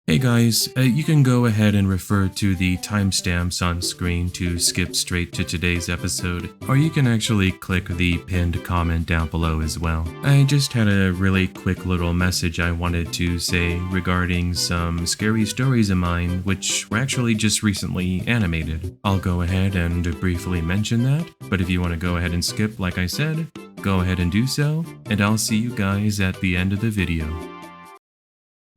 Hey guys, you can go ahead and refer to the timestamps on screen to skip straight to today's episode, or you can actually click the pinned comment down below as well. I just had a really quick little message I wanted to say regarding some scary stories of mine which were actually just recently animated. I'll go ahead and briefly mention that, but if you want to go ahead and skip like I said, go ahead and do so, and I'll see you guys at the end of the video.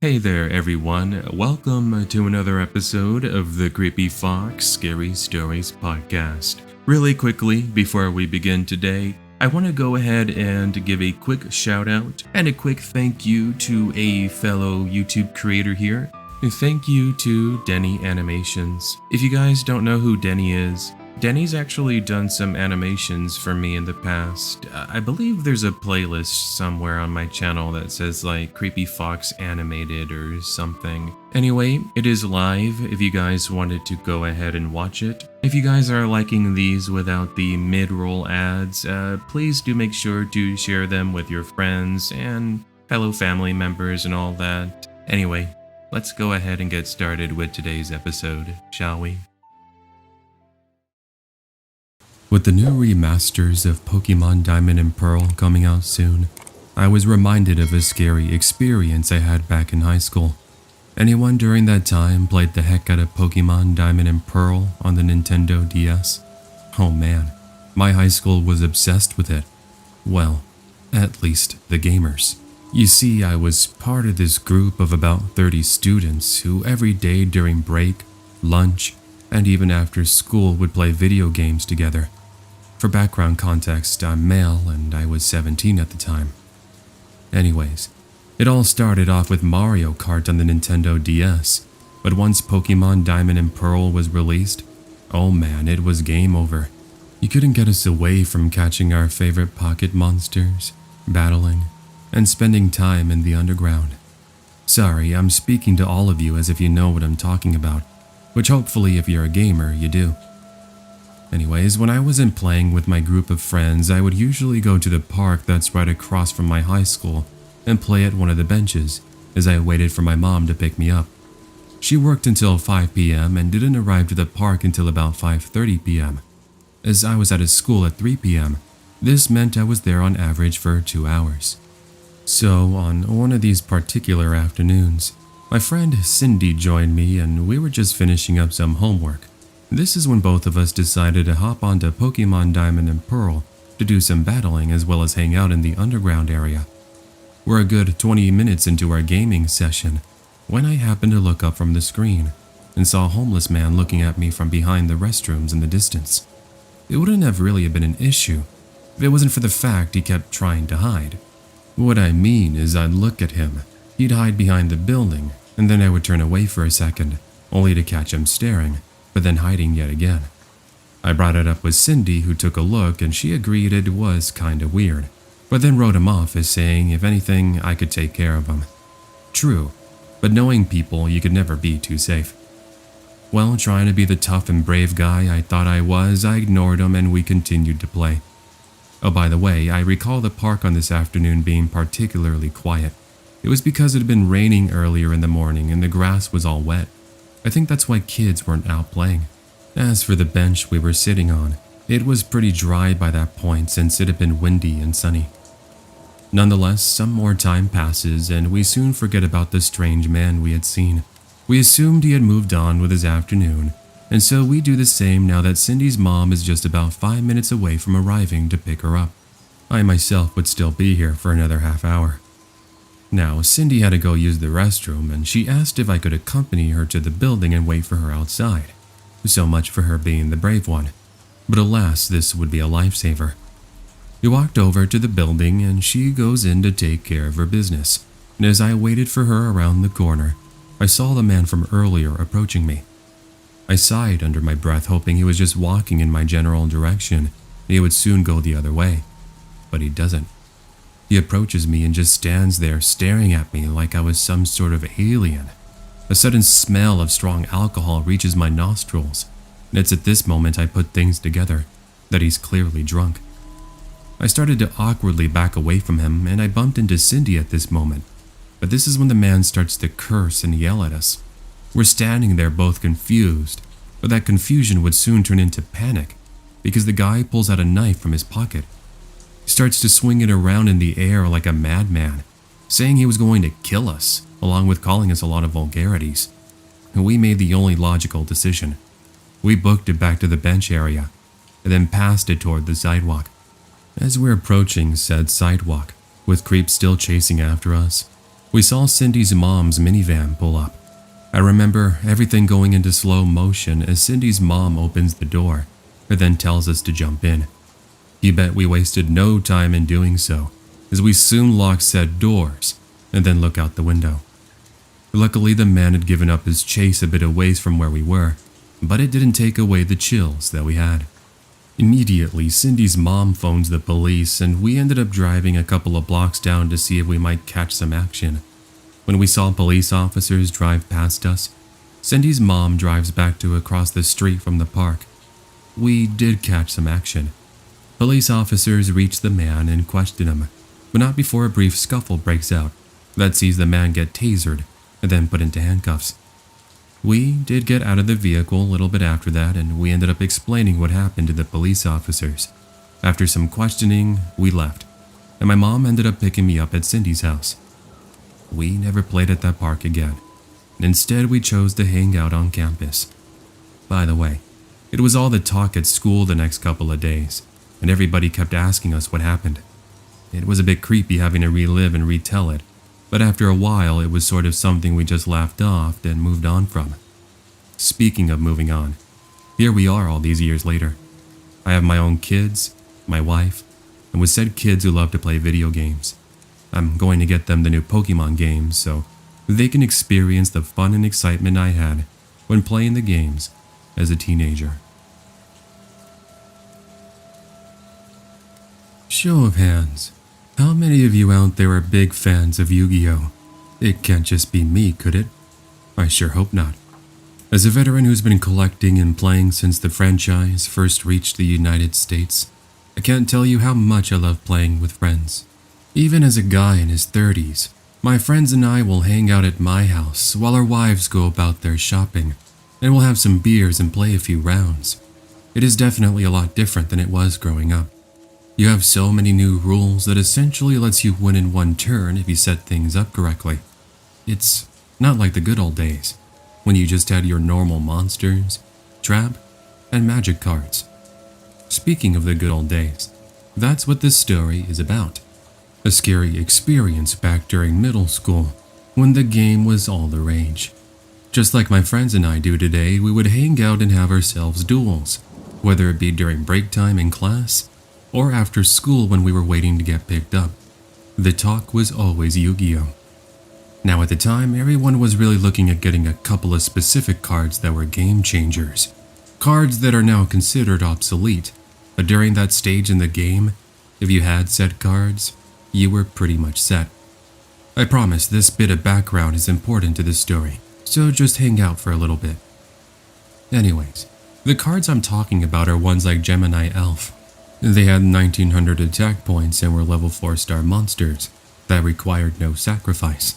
Hey there everyone, welcome to another episode of the Creepy Fox Scary Stories podcast. Really quickly, before we begin today, I want to go ahead and give a quick shout out and a quick thank you to a fellow YouTube creator here. Thank you to Denny Animations. If you guys don't know who Denny is, Denny's actually done some animations for me in the past. I believe there's a playlist somewhere on my channel that says like Creepy Fox Animated or something. Anyway, it is live if you guys wanted to go ahead and watch it. If you guys are liking these without the mid-roll ads, please do make sure to share them with your friends and fellow family members and all that. Anyway, let's go ahead and get started with today's episode, shall we? With the new remasters of Pokemon Diamond and Pearl coming out soon, I was reminded of a scary experience I had back in high school. Anyone during that time played the heck out of Pokemon Diamond and Pearl on the Nintendo DS? Oh man, my high school was obsessed with it. Well, at least the gamers. You see, I was part of this group of about 30 students who every day during break, lunch, and even after school would play video games together. For background context, I'm male and I was 17 at the time. Anyways, it all started off with Mario Kart on the Nintendo DS, but once Pokemon Diamond and Pearl was released, oh man, it was game over. You couldn't get us away from catching our favorite pocket monsters, battling, and spending time in the underground. Sorry, I'm speaking to all of you as if you know what I'm talking about, which hopefully if you're a gamer, you do. Anyways, when I wasn't playing with my group of friends, I would usually go to the park that's right across from my high school and play at one of the benches as I waited for my mom to pick me up. She worked until 5 p.m. and didn't arrive to the park until about 5:30 p.m. As I was at a school at 3 p.m., this meant I was there on average for 2 hours. So, on one of these particular afternoons, my friend Cindy joined me and we were just finishing up some homework. This is when both of us decided to hop onto Pokemon Diamond and Pearl to do some battling as well as hang out in the underground area. We're a good 20 minutes into our gaming session when I happened to look up from the screen and saw a homeless man looking at me from behind the restrooms in the distance. It wouldn't have really been an issue if it wasn't for the fact he kept trying to hide. What I mean is I'd look at him, he'd hide behind the building, and then I would turn away for a second, only to catch him staring, but then hiding yet again. I brought it up with Cindy, who took a look and she agreed it was kinda weird, but then wrote him off as saying if anything I could take care of him. True, but knowing people you could never be too safe. Well, trying to be the tough and brave guy I thought I was, I ignored him and we continued to play. Oh, by the way, I recall the park on this afternoon being particularly quiet. It was because it had been raining earlier in the morning and the grass was all wet. I think that's why kids weren't out playing. As for the bench we were sitting on, it was pretty dry by that point since it had been windy and sunny. Nonetheless, some more time passes and we soon forget about the strange man we had seen. We assumed he had moved on with his afternoon, and so we do the same now that Cindy's mom is just about 5 minutes away from arriving to pick her up. I myself would still be here for another half hour. Now, Cindy had to go use the restroom and she asked if I could accompany her to the building and wait for her outside. So much for her being the brave one. But alas, this would be a lifesaver. We walked over to the building and she goes in to take care of her business. And as I waited for her around the corner, I saw the man from earlier approaching me. I sighed under my breath, hoping he was just walking in my general direction and he would soon go the other way. But he doesn't. He approaches me and just stands there staring at me like I was some sort of alien. A sudden smell of strong alcohol reaches my nostrils, and it's at this moment I put things together, that he's clearly drunk. I started to awkwardly back away from him and I bumped into Cindy at this moment. But this is when the man starts to curse and yell at us. We're standing there both confused, but that confusion would soon turn into panic because the guy pulls out a knife from his pocket. He starts to swing it around in the air like a madman, saying he was going to kill us, along with calling us a lot of vulgarities. And we made the only logical decision. We booked it back to the bench area, and then passed it toward the sidewalk. As we're approaching said sidewalk, with creeps still chasing after us, we saw Cindy's mom's minivan pull up. I remember everything going into slow motion as Cindy's mom opens the door, and then tells us to jump in. You bet we wasted no time in doing so, as we soon locked said doors, and then look out the window. Luckily, the man had given up his chase a bit of ways from where we were, but it didn't take away the chills that we had. Immediately, Cindy's mom phones the police, and we ended up driving a couple of blocks down to see if we might catch some action. When we saw police officers drive past us, Cindy's mom drives back to across the street from the park. We did catch some action. Police officers reach the man and question him, but not before a brief scuffle breaks out that sees the man get tasered and then put into handcuffs. We did get out of the vehicle a little bit after that, and we ended up explaining what happened to the police officers. After some questioning, we left, and my mom ended up picking me up at Cindy's house. We never played at that park again, and instead we chose to hang out on campus. By the way, it was all the talk at school the next couple of days, and everybody kept asking us what happened. It was a bit creepy having to relive and retell it, but after a while it was sort of something we just laughed off and moved on from. Speaking of moving on, here we are all these years later. I have my own kids, my wife, and with said kids who love to play video games. I'm going to get them the new Pokemon games so they can experience the fun and excitement I had when playing the games as a teenager. Show of hands. How many of you out there are big fans of Yu-Gi-Oh? It can't just be me, could it? I sure hope not. As a veteran who's been collecting and playing since the franchise first reached the United States, I can't tell you how much I love playing with friends. Even as a guy in his 30s, my friends and I will hang out at my house while our wives go about their shopping, and we'll have some beers and play a few rounds. It is definitely a lot different than it was growing up. You have so many new rules that essentially lets you win in one turn if you set things up correctly. It's not like the good old days, when you just had your normal monsters, trap, and magic cards. Speaking of the good old days, that's what this story is about. A scary experience back during middle school, when the game was all the rage. Just like my friends and I do today, we would hang out and have ourselves duels, whether it be during break time in class, or after school when we were waiting to get picked up. The talk was always Yu-Gi-Oh! Now at the time, everyone was really looking at getting a couple of specific cards that were game changers. Cards that are now considered obsolete, but during that stage in the game, if you had said cards, you were pretty much set. I promise this bit of background is important to this story, so just hang out for a little bit. Anyways, the cards I'm talking about are ones like Gemini Elf. They had 1900 attack points and were level 4-star monsters that required no sacrifice.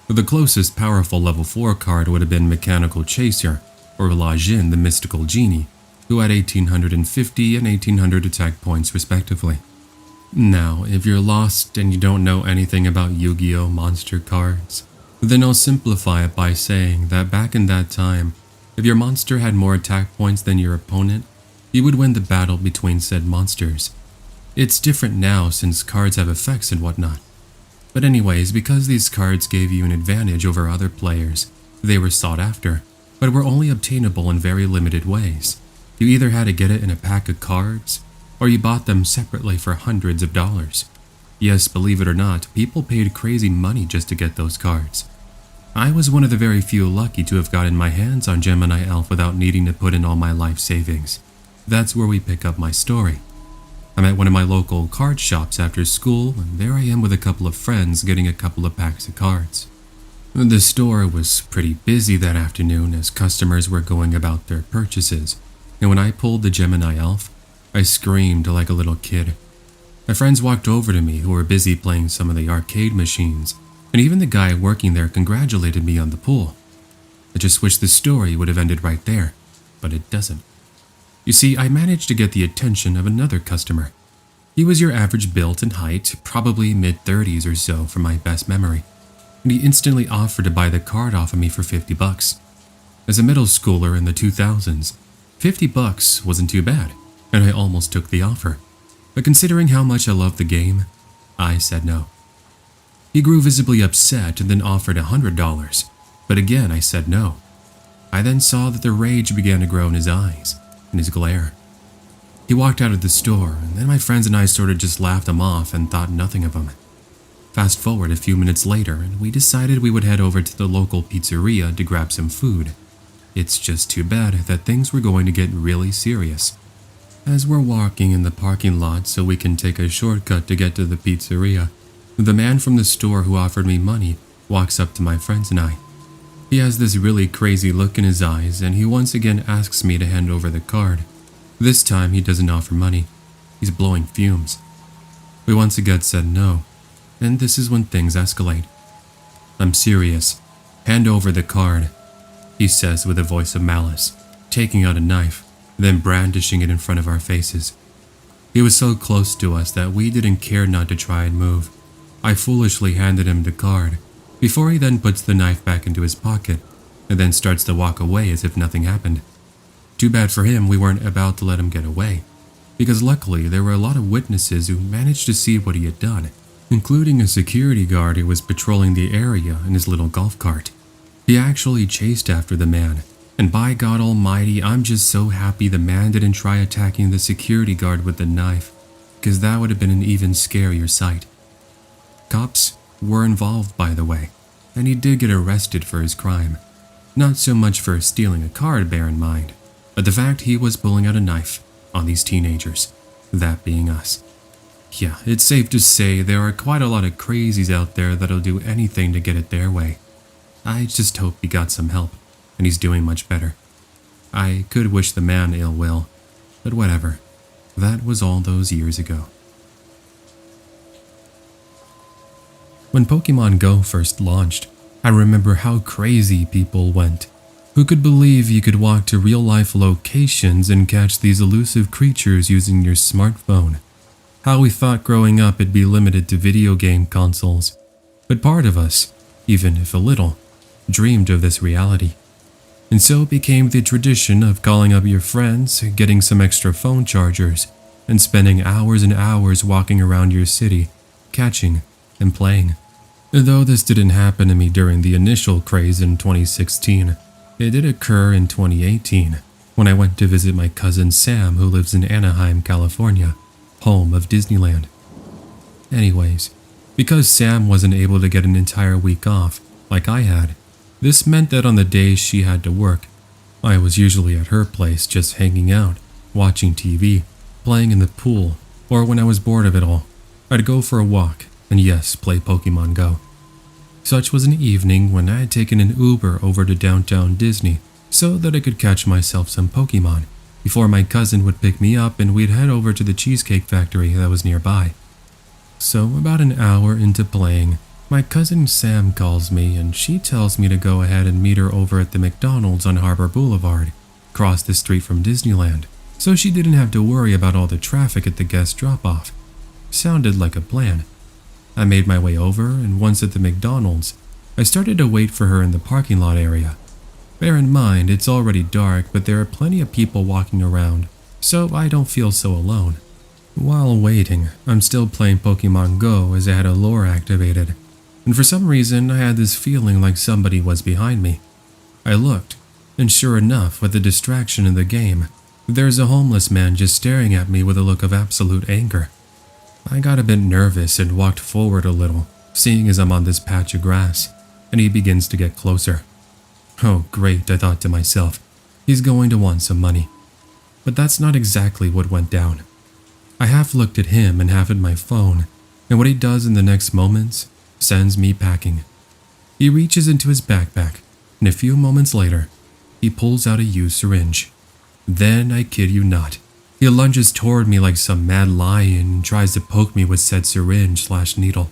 The closest powerful level 4 card would have been Mechanical Chaser or La Jin the Mystical Genie, who had 1850 and 1800 attack points respectively. Now, if you're lost and you don't know anything about Yu-Gi-Oh! Monster cards, then I'll simplify it by saying that back in that time, if your monster had more attack points than your opponent, you would win the battle between said monsters. It's different now since cards have effects and whatnot. But anyways, because these cards gave you an advantage over other players, they were sought after, but were only obtainable in very limited ways. You either had to get it in a pack of cards, or you bought them separately for hundreds of dollars. Yes, believe it or not, people paid crazy money just to get those cards. I was one of the very few lucky to have gotten my hands on Gemini Elf without needing to put in all my life savings. That's where we pick up my story. I'm at one of my local card shops after school, and there I am with a couple of friends getting a couple of packs of cards. The store was pretty busy that afternoon as customers were going about their purchases, and when I pulled the Gemini Elf, I screamed like a little kid. My friends walked over to me who were busy playing some of the arcade machines, and even the guy working there congratulated me on the pool. I just wish the story would have ended right there, but it doesn't. You see, I managed to get the attention of another customer. He was your average build and height, probably mid-30s or so from my best memory, and he instantly offered to buy the card off of me for $50. As a middle schooler in the 2000s, $50 wasn't too bad, and I almost took the offer. But considering how much I loved the game, I said no. He grew visibly upset and then offered $100, but again I said no. I then saw that the rage began to grow in his eyes, in his glare. He walked out of the store, and then my friends and I sort of just laughed him off and thought nothing of him. Fast forward a few minutes later, and we decided we would head over to the local pizzeria to grab some food. It's just too bad that things were going to get really serious. As we're walking in the parking lot so we can take a shortcut to get to the pizzeria, the man from the store who offered me money walks up to my friends and I. He has this really crazy look in his eyes, and he once again asks me to hand over the card. This time he doesn't offer money. He's blowing fumes. We once again said no, and this is when things escalate. "I'm serious. Hand over the card," he says with a voice of malice, taking out a knife, then brandishing it in front of our faces. He was so close to us that we didn't care not to try and move. I foolishly handed him the card, before he then puts the knife back into his pocket, and then starts to walk away as if nothing happened. Too bad for him we weren't about to let him get away, because luckily there were a lot of witnesses who managed to see what he had done, including a security guard who was patrolling the area in his little golf cart. He actually chased after the man, and by God almighty, I'm just so happy the man didn't try attacking the security guard with the knife, because that would have been an even scarier sight. Cops were involved, by the way, and he did get arrested for his crime. Not so much for stealing a card, bear in mind, but the fact he was pulling out a knife on these teenagers, that being us. Yeah, it's safe to say there are quite a lot of crazies out there that'll do anything to get it their way. I just hope he got some help, and he's doing much better. I could wish the man ill will, but whatever. That was all those years ago. When Pokemon Go first launched, I remember how crazy people went. Who could believe you could walk to real-life locations and catch these elusive creatures using your smartphone? How we thought growing up it'd be limited to video game consoles. But part of us, even if a little, dreamed of this reality. And so it became the tradition of calling up your friends, getting some extra phone chargers, and spending hours and hours walking around your city, catching and playing. Though this didn't happen to me during the initial craze in 2016, it did occur in 2018, when I went to visit my cousin Sam, who lives in Anaheim, California, home of Disneyland. Anyways, because Sam wasn't able to get an entire week off, like I had, this meant that on the days she had to work, I was usually at her place just hanging out, watching TV, playing in the pool, or when I was bored of it all, I'd go for a walk and yes, play Pokemon Go. Such was an evening when I had taken an Uber over to downtown Disney so that I could catch myself some Pokemon before my cousin would pick me up and we'd head over to the Cheesecake Factory that was nearby. So about an hour into playing, my cousin Sam calls me and she tells me to go ahead and meet her over at the McDonald's on Harbor Boulevard, across the street from Disneyland, so she didn't have to worry about all the traffic at the guest drop-off. Sounded like a plan. I made my way over, and once at the McDonald's, I started to wait for her in the parking lot area. Bear in mind, it's already dark, but there are plenty of people walking around, so I don't feel so alone. While waiting, I'm still playing Pokemon Go as I had a lure activated, and for some reason I had this feeling like somebody was behind me. I looked, and sure enough, with the distraction in the game, there's a homeless man just staring at me with a look of absolute anger. I got a bit nervous and walked forward a little, seeing as I'm on this patch of grass, and he begins to get closer. Oh great, I thought to myself, he's going to want some money. But that's not exactly what went down. I half looked at him and half at my phone, and what he does in the next moments sends me packing. He reaches into his backpack, and a few moments later, he pulls out a used syringe. Then, I kid you not, he lunges toward me like some mad lion and tries to poke me with said syringe/needle.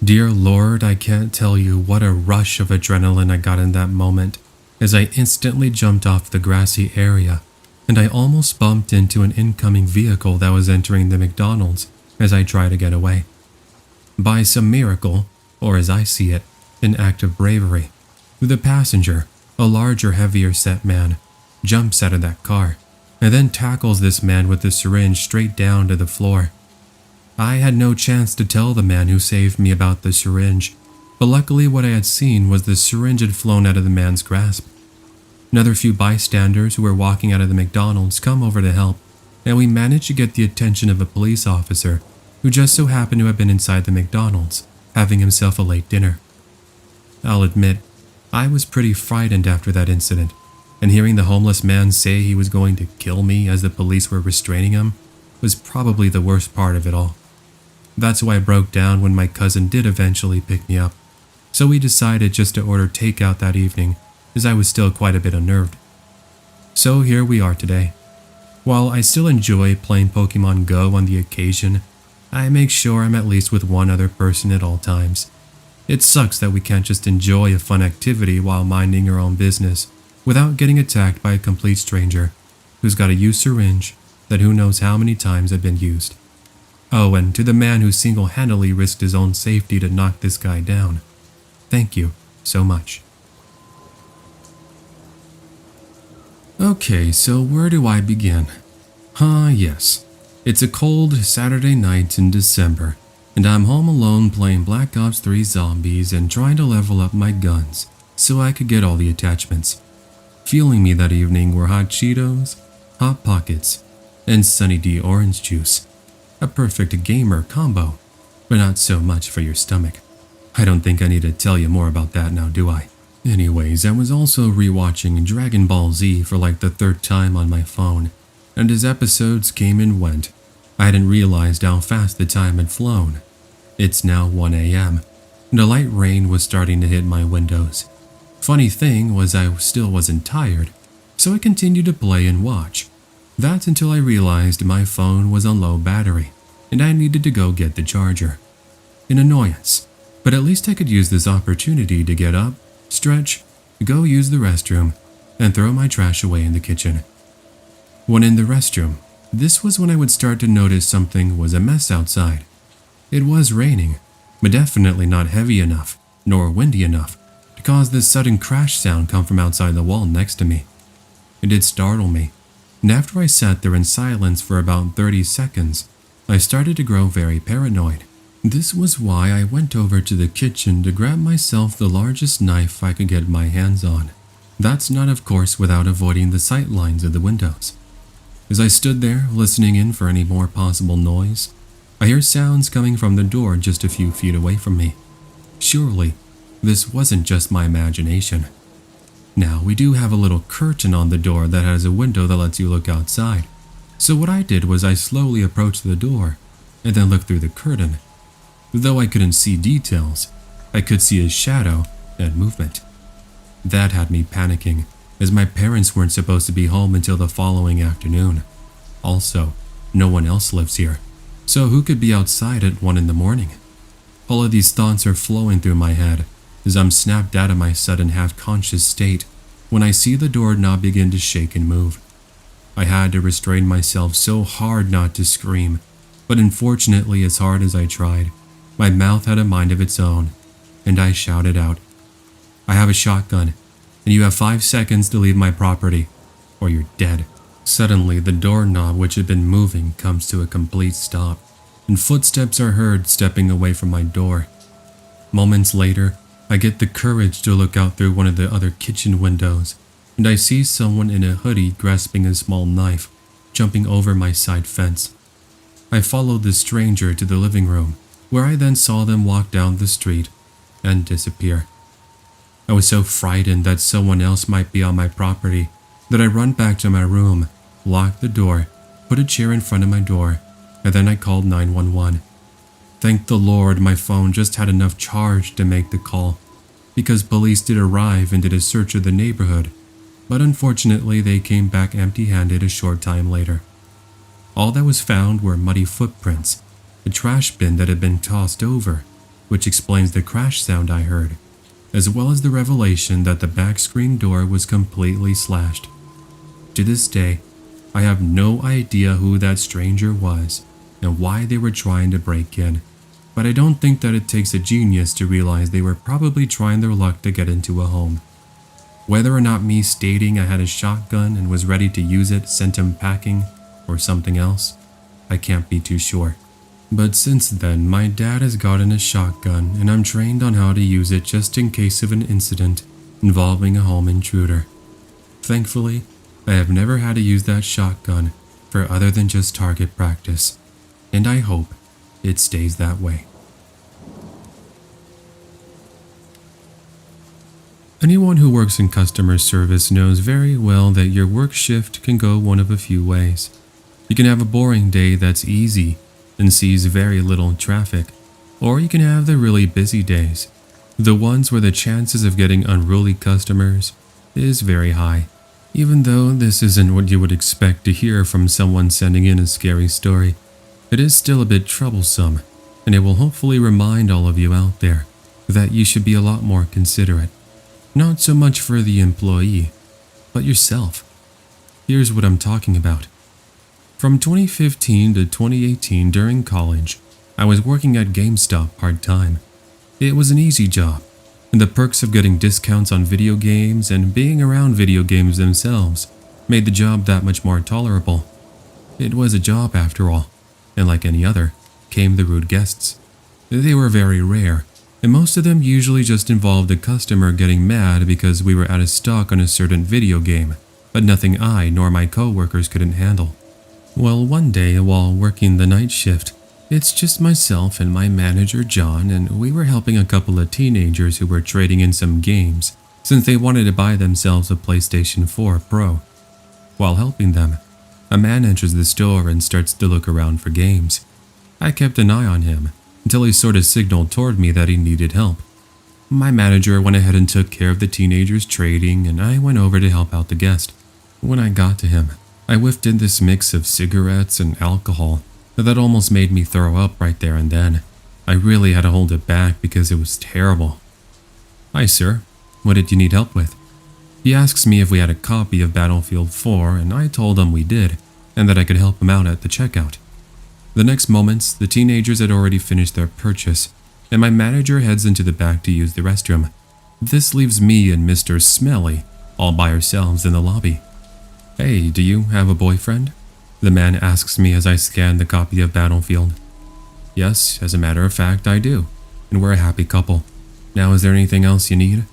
Dear Lord, I can't tell you what a rush of adrenaline I got in that moment, as I instantly jumped off the grassy area, and I almost bumped into an incoming vehicle that was entering the McDonald's as I tried to get away. By some miracle, or as I see it, an act of bravery, the passenger, a larger, heavier set man, jumps out of that car, and then tackles this man with the syringe straight down to the floor. I had no chance to tell the man who saved me about the syringe, but luckily what I had seen was the syringe had flown out of the man's grasp. Another few bystanders who were walking out of the McDonald's come over to help, and we managed to get the attention of a police officer who just so happened to have been inside the McDonald's, having himself a late dinner. I'll admit, I was pretty frightened after that incident, and hearing the homeless man say he was going to kill me as the police were restraining him was probably the worst part of it all. That's why I broke down when my cousin did eventually pick me up, so we decided just to order takeout that evening as I was still quite a bit unnerved. So here we are today. While I still enjoy playing Pokemon Go on the occasion, I make sure I'm at least with one other person at all times. It sucks that we can't just enjoy a fun activity while minding our own business without getting attacked by a complete stranger who's got a used syringe that who knows how many times had been used. Oh, and to the man who single-handedly risked his own safety to knock this guy down, thank you so much. Okay, so where do I begin? Yes. It's a cold Saturday night in December, and I'm home alone playing Black Ops 3 Zombies and trying to level up my guns so I could get all the attachments. Fueling me that evening were hot Cheetos, Hot Pockets, and Sunny D orange juice. A perfect gamer combo, but not so much for your stomach. I don't think I need to tell you more about that now, do I? Anyways, I was also rewatching Dragon Ball Z for like the third time on my phone, and as episodes came and went, I hadn't realized how fast the time had flown. It's now 1 a.m., and a light rain was starting to hit my windows. Funny thing was I still wasn't tired, so I continued to play and watch. That's until I realized my phone was on low battery, and I needed to go get the charger. An annoyance, but at least I could use this opportunity to get up, stretch, go use the restroom, and throw my trash away in the kitchen. When in the restroom, this was when I would start to notice something was a mess outside. It was raining, but definitely not heavy enough, nor windy enough, to cause this sudden crash sound come from outside the wall next to me. It did startle me, and after I sat there in silence for about 30 seconds, I started to grow very paranoid. This was why I went over to the kitchen to grab myself the largest knife I could get my hands on. That's not, of course, without avoiding the sight lines of the windows. As I stood there, listening in for any more possible noise, I hear sounds coming from the door just a few feet away from me. Surely, this wasn't just my imagination. Now, we do have a little curtain on the door that has a window that lets you look outside. So what I did was I slowly approached the door and then looked through the curtain. Though I couldn't see details, I could see a shadow and movement. That had me panicking, as my parents weren't supposed to be home until the following afternoon. Also, no one else lives here, so who could be outside at 1 in the morning? All of these thoughts are flowing through my head as I'm snapped out of my sudden half-conscious state when I see the doorknob begin to shake and move. I had to restrain myself so hard not to scream, but unfortunately, as hard as I tried, my mouth had a mind of its own, and I shouted out, "I have a shotgun, and you have 5 seconds to leave my property, or you're dead." Suddenly, the doorknob which had been moving comes to a complete stop, and footsteps are heard stepping away from my door. Moments later, I get the courage to look out through one of the other kitchen windows, and I see someone in a hoodie grasping a small knife, jumping over my side fence. I followed the stranger to the living room, where I then saw them walk down the street and disappear. I was so frightened that someone else might be on my property that I run back to my room, locked the door, put a chair in front of my door, and then I called 911. Thank the Lord my phone just had enough charge to make the call, because police did arrive and did a search of the neighborhood, but unfortunately they came back empty-handed a short time later. All that was found were muddy footprints, a trash bin that had been tossed over, which explains the crash sound I heard, as well as the revelation that the back screen door was completely slashed. To this day, I have no idea who that stranger was and why they were trying to break in, but I don't think that it takes a genius to realize they were probably trying their luck to get into a home. Whether or not me stating I had a shotgun and was ready to use it sent him packing or something else, I can't be too sure. But since then, my dad has gotten a shotgun and I'm trained on how to use it just in case of an incident involving a home intruder. Thankfully, I have never had to use that shotgun for other than just target practice, and I hope it stays that way. Anyone who works in customer service knows very well that your work shift can go one of a few ways. You can have a boring day that's easy and sees very little traffic, or you can have the really busy days, the ones where the chances of getting unruly customers is very high. Even though this isn't what you would expect to hear from someone sending in a scary story, it is still a bit troublesome, and it will hopefully remind all of you out there that you should be a lot more considerate. Not so much for the employee, but yourself. Here's what I'm talking about. From 2015 to 2018 during college, I was working at GameStop part-time. It was an easy job, and the perks of getting discounts on video games and being around video games themselves made the job that much more tolerable. It was a job after all, and like any other, came the rude guests. They were very rare, and most of them usually just involved a customer getting mad because we were out of stock on a certain video game, but nothing I nor my co-workers couldn't handle. Well, one day while working the night shift, it's just myself and my manager John, and we were helping a couple of teenagers who were trading in some games since they wanted to buy themselves a PlayStation 4 Pro. While helping them, a man enters the store and starts to look around for games. I kept an eye on him until he sort of signaled toward me that he needed help. My manager went ahead and took care of the teenagers trading, and I went over to help out the guest. When I got to him, I whiffed in this mix of cigarettes and alcohol that almost made me throw up right there and then. I really had to hold it back because it was terrible. "Hi sir, what did you need help with?" He asks me if we had a copy of Battlefield 4, and I told him we did, and that I could help him out at the checkout. The next moments, the teenagers had already finished their purchase, and my manager heads into the back to use the restroom. This leaves me and Mr. Smelly all by ourselves in the lobby. "Hey, do you have a boyfriend?" the man asks me as I scan the copy of Battlefield. "Yes, as a matter of fact, I do, and we're a happy couple. Now, is there anything else you need?"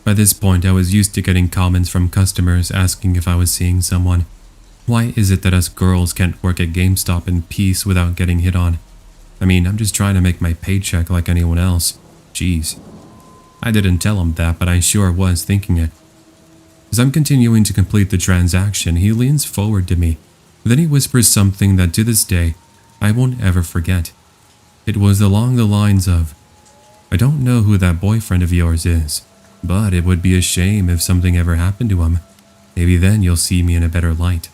By this point, I was used to getting comments from customers asking if I was seeing someone. Why is it that us girls can't work at GameStop in peace without getting hit on? I mean, I'm just trying to make my paycheck like anyone else. Jeez. I didn't tell him that, but I sure was thinking it. As I'm continuing to complete the transaction, he leans forward to me. Then he whispers something that to this day, I won't ever forget. It was along the lines of, "I don't know who that boyfriend of yours is, but it would be a shame if something ever happened to him. Maybe then you'll see me in a better light."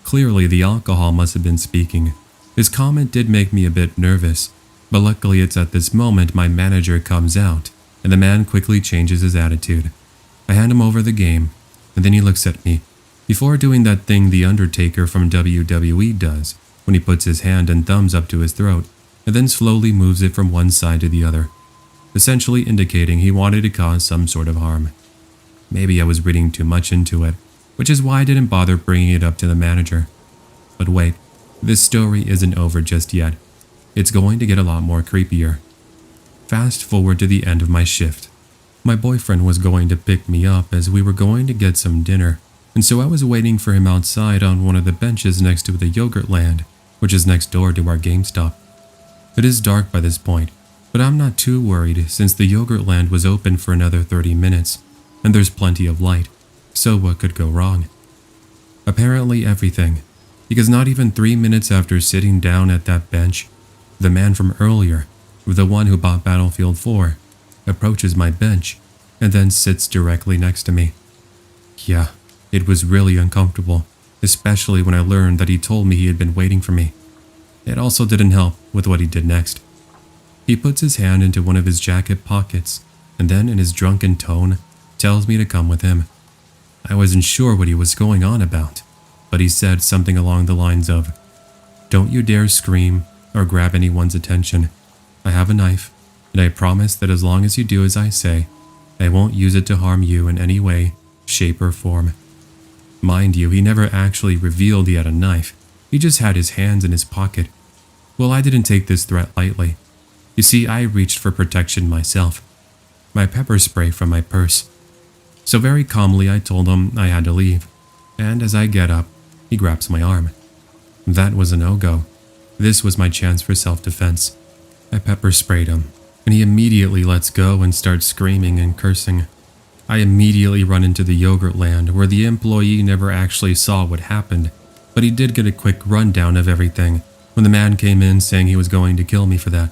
Clearly, the alcohol must have been speaking. His comment did make me a bit nervous, but luckily it's at this moment my manager comes out, and the man quickly changes his attitude. I hand him over the game, and then he looks at me, before doing that thing the Undertaker from WWE does, when he puts his hand and thumbs up to his throat, and then slowly moves it from one side to the other, essentially indicating he wanted to cause some sort of harm. Maybe I was reading too much into it, which is why I didn't bother bringing it up to the manager. But wait, this story isn't over just yet. It's going to get a lot more creepier. Fast forward to the end of my shift. My boyfriend was going to pick me up as we were going to get some dinner, and so I was waiting for him outside on one of the benches next to the yogurt land, which is next door to our GameStop. It is dark by this point, but I'm not too worried since the yogurt land was open for another 30 minutes, and there's plenty of light, so what could go wrong? Apparently everything, because not even 3 minutes after sitting down at that bench, the man from earlier, the one who bought Battlefield 4, approaches my bench and then sits directly next to me. Yeah, it was really uncomfortable, especially when I learned that he told me he had been waiting for me. It also didn't help with what he did next. He puts his hand into one of his jacket pockets and then, in his drunken tone, tells me to come with him. I wasn't sure what he was going on about, but he said something along the lines of, "Don't you dare scream or grab anyone's attention. I have a knife, and I promise that as long as you do as I say, I won't use it to harm you in any way, shape, or form." Mind you, he never actually revealed he had a knife. He just had his hands in his pocket. Well, I didn't take this threat lightly. You see, I reached for protection myself. My pepper spray from my purse. So very calmly I told him I had to leave, and as I get up, he grabs my arm. That was a no-go. This was my chance for self-defense. I pepper sprayed him, and he immediately lets go and starts screaming and cursing. I immediately run into the yogurt land where the employee never actually saw what happened, but he did get a quick rundown of everything when the man came in saying he was going to kill me for that.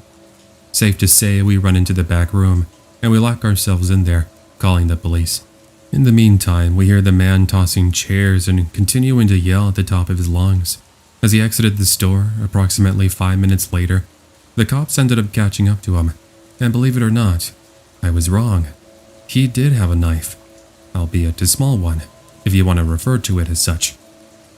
Safe to say, we run into the back room, and we lock ourselves in there, calling the police. In the meantime, we hear the man tossing chairs and continuing to yell at the top of his lungs. As he exited the store, approximately 5 minutes later, the cops ended up catching up to him, and believe it or not, I was wrong. He did have a knife, albeit a small one, if you want to refer to it as such.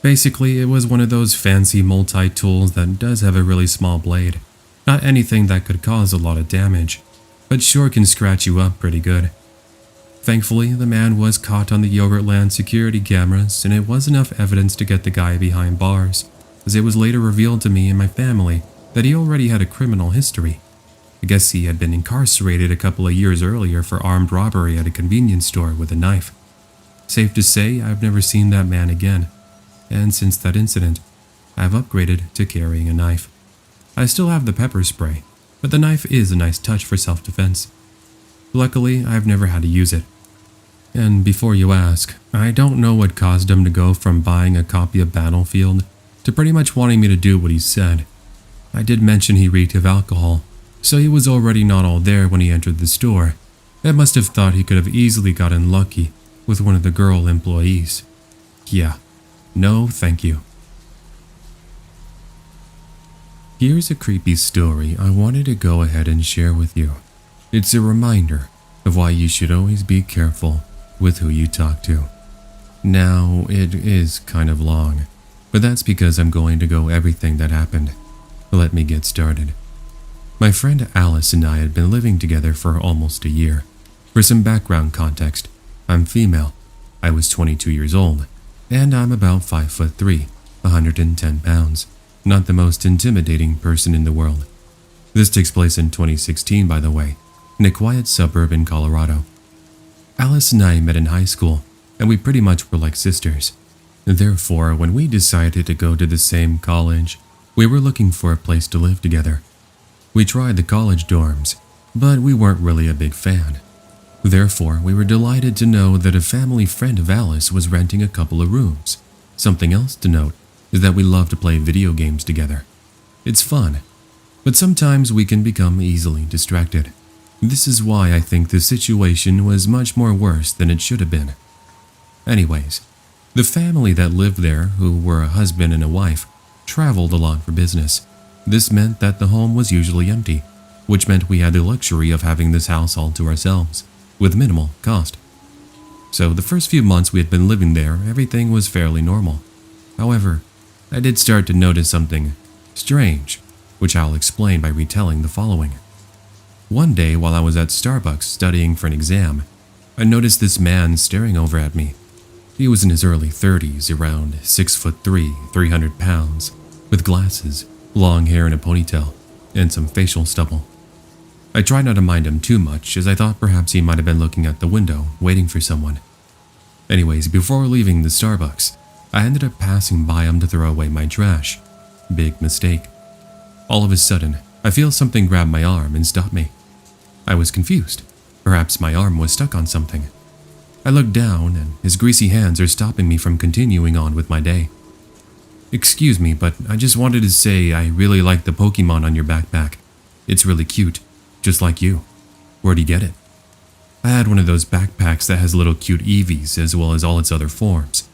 Basically, it was one of those fancy multi-tools that does have a really small blade. Not anything that could cause a lot of damage, but sure can scratch you up pretty good. Thankfully, the man was caught on the Yogurtland security cameras, and it was enough evidence to get the guy behind bars, as it was later revealed to me and my family that he already had a criminal history. I guess he had been incarcerated a couple of years earlier for armed robbery at a convenience store with a knife. Safe to say, I've never seen that man again, and since that incident, I've upgraded to carrying a knife. I still have the pepper spray, but the knife is a nice touch for self-defense. Luckily, I've never had to use it. And before you ask, I don't know what caused him to go from buying a copy of Battlefield to pretty much wanting me to do what he said. I did mention he reeked of alcohol, so he was already not all there when he entered the store. I must have thought he could have easily gotten lucky with one of the girl employees. Yeah, no thank you. Here's a creepy story I wanted to go ahead and share with you. It's a reminder of why you should always be careful with who you talk to. Now, it is kind of long, but that's because I'm going to go everything that happened. Let me get started. My friend Alice and I had been living together for almost a year. For some background context, I'm female. I was 22 years old, and I'm about 5'3", 110 pounds. Not the most intimidating person in the world. This takes place in 2016, by the way, in a quiet suburb in Colorado. Alice and I met in high school, and we pretty much were like sisters. Therefore, when we decided to go to the same college, we were looking for a place to live together. We tried the college dorms, but we weren't really a big fan. Therefore, we were delighted to know that a family friend of Alice was renting a couple of rooms. Something else to note is that we love to play video games together. It's fun, but sometimes we can become easily distracted. This is why I think the situation was much more worse than it should have been. Anyways, the family that lived there, who were a husband and a wife, traveled a lot for business. This meant that the home was usually empty, which meant we had the luxury of having this house all to ourselves, with minimal cost. So the first few months we had been living there, everything was fairly normal. However, I did start to notice something strange, which I'll explain by retelling the following. One day while I was at Starbucks studying for an exam, I noticed this man staring over at me. He was in his early 30s, around 6'3", 300 pounds, with glasses, long hair in a ponytail, and some facial stubble. I tried not to mind him too much, as I thought perhaps he might have been looking out the window, waiting for someone. Anyways, before leaving the Starbucks, I ended up passing by him to throw away my trash. Big mistake. All of a sudden, I feel something grab my arm and stop me. I was confused. Perhaps my arm was stuck on something. I looked down, and his greasy hands are stopping me from continuing on with my day. "Excuse me, but I just wanted to say I really like the Pokemon on your backpack. It's really cute, just like you. Where'd you get it?" I had one of those backpacks that has little cute Eevees as well as all its other forms.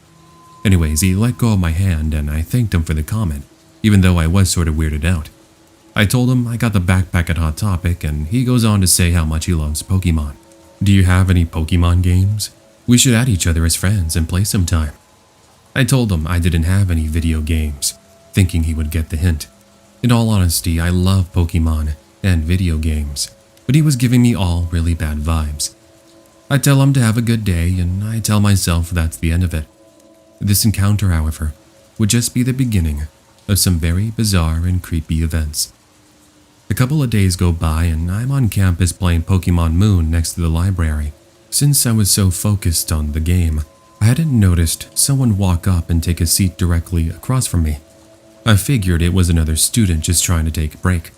Anyways, he let go of my hand and I thanked him for the comment, even though I was sort of weirded out. I told him I got the backpack at Hot Topic, and he goes on to say how much he loves Pokemon. Do you have any Pokemon games? We should add each other as friends and play sometime. I told him I didn't have any video games, thinking he would get the hint. In all honesty, I love Pokemon and video games, but he was giving me all really bad vibes. I tell him to have a good day, and I tell myself that's the end of it. This encounter, however, would just be the beginning of some very bizarre and creepy events. A couple of days go by and I'm on campus playing Pokemon Moon next to the library. Since I was so focused on the game, I hadn't noticed someone walk up and take a seat directly across from me. I figured it was another student just trying to take a break.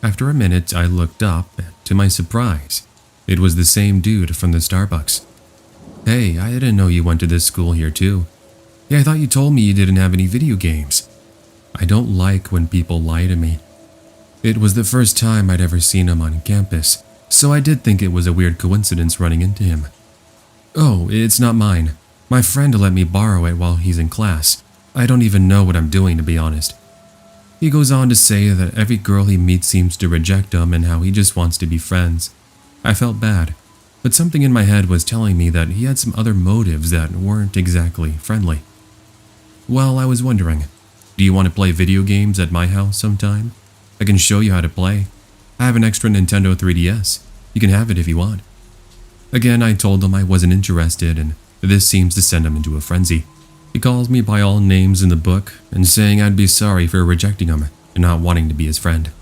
After a minute, I looked up, and to my surprise, it was the same dude from the Starbucks. Hey, I didn't know you went to this school here too. Yeah, I thought you told me you didn't have any video games. I don't like when people lie to me. It was the first time I'd ever seen him on campus, so I did think it was a weird coincidence running into him. Oh, it's not mine. My friend let me borrow it while he's in class. I don't even know what I'm doing, to be honest. He goes on to say that every girl he meets seems to reject him and how he just wants to be friends. I felt bad, but something in my head was telling me that he had some other motives that weren't exactly friendly. Well, I was wondering, do you want to play video games at my house sometime? I can show you how to play. I have an extra Nintendo 3DS. You can have it if you want. Again, I told him I wasn't interested, and this seems to send him into a frenzy. He calls me by all names in the book and saying I'd be sorry for rejecting him and not wanting to be his friend.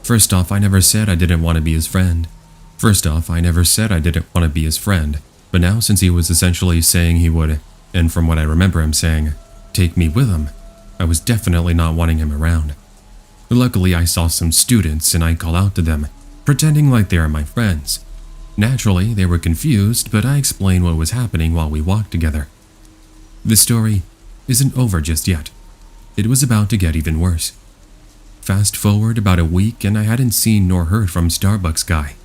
First off, I never said I didn't want to be his friend. But now since he was essentially saying he would, and from what I remember him saying, take me with him, I was definitely not wanting him around. Luckily, I saw some students and I called out to them, pretending like they are my friends. Naturally, they were confused, but I explained what was happening while we walked together. The story isn't over just yet. It was about to get even worse. Fast forward about a week and I hadn't seen nor heard from Starbucks guy.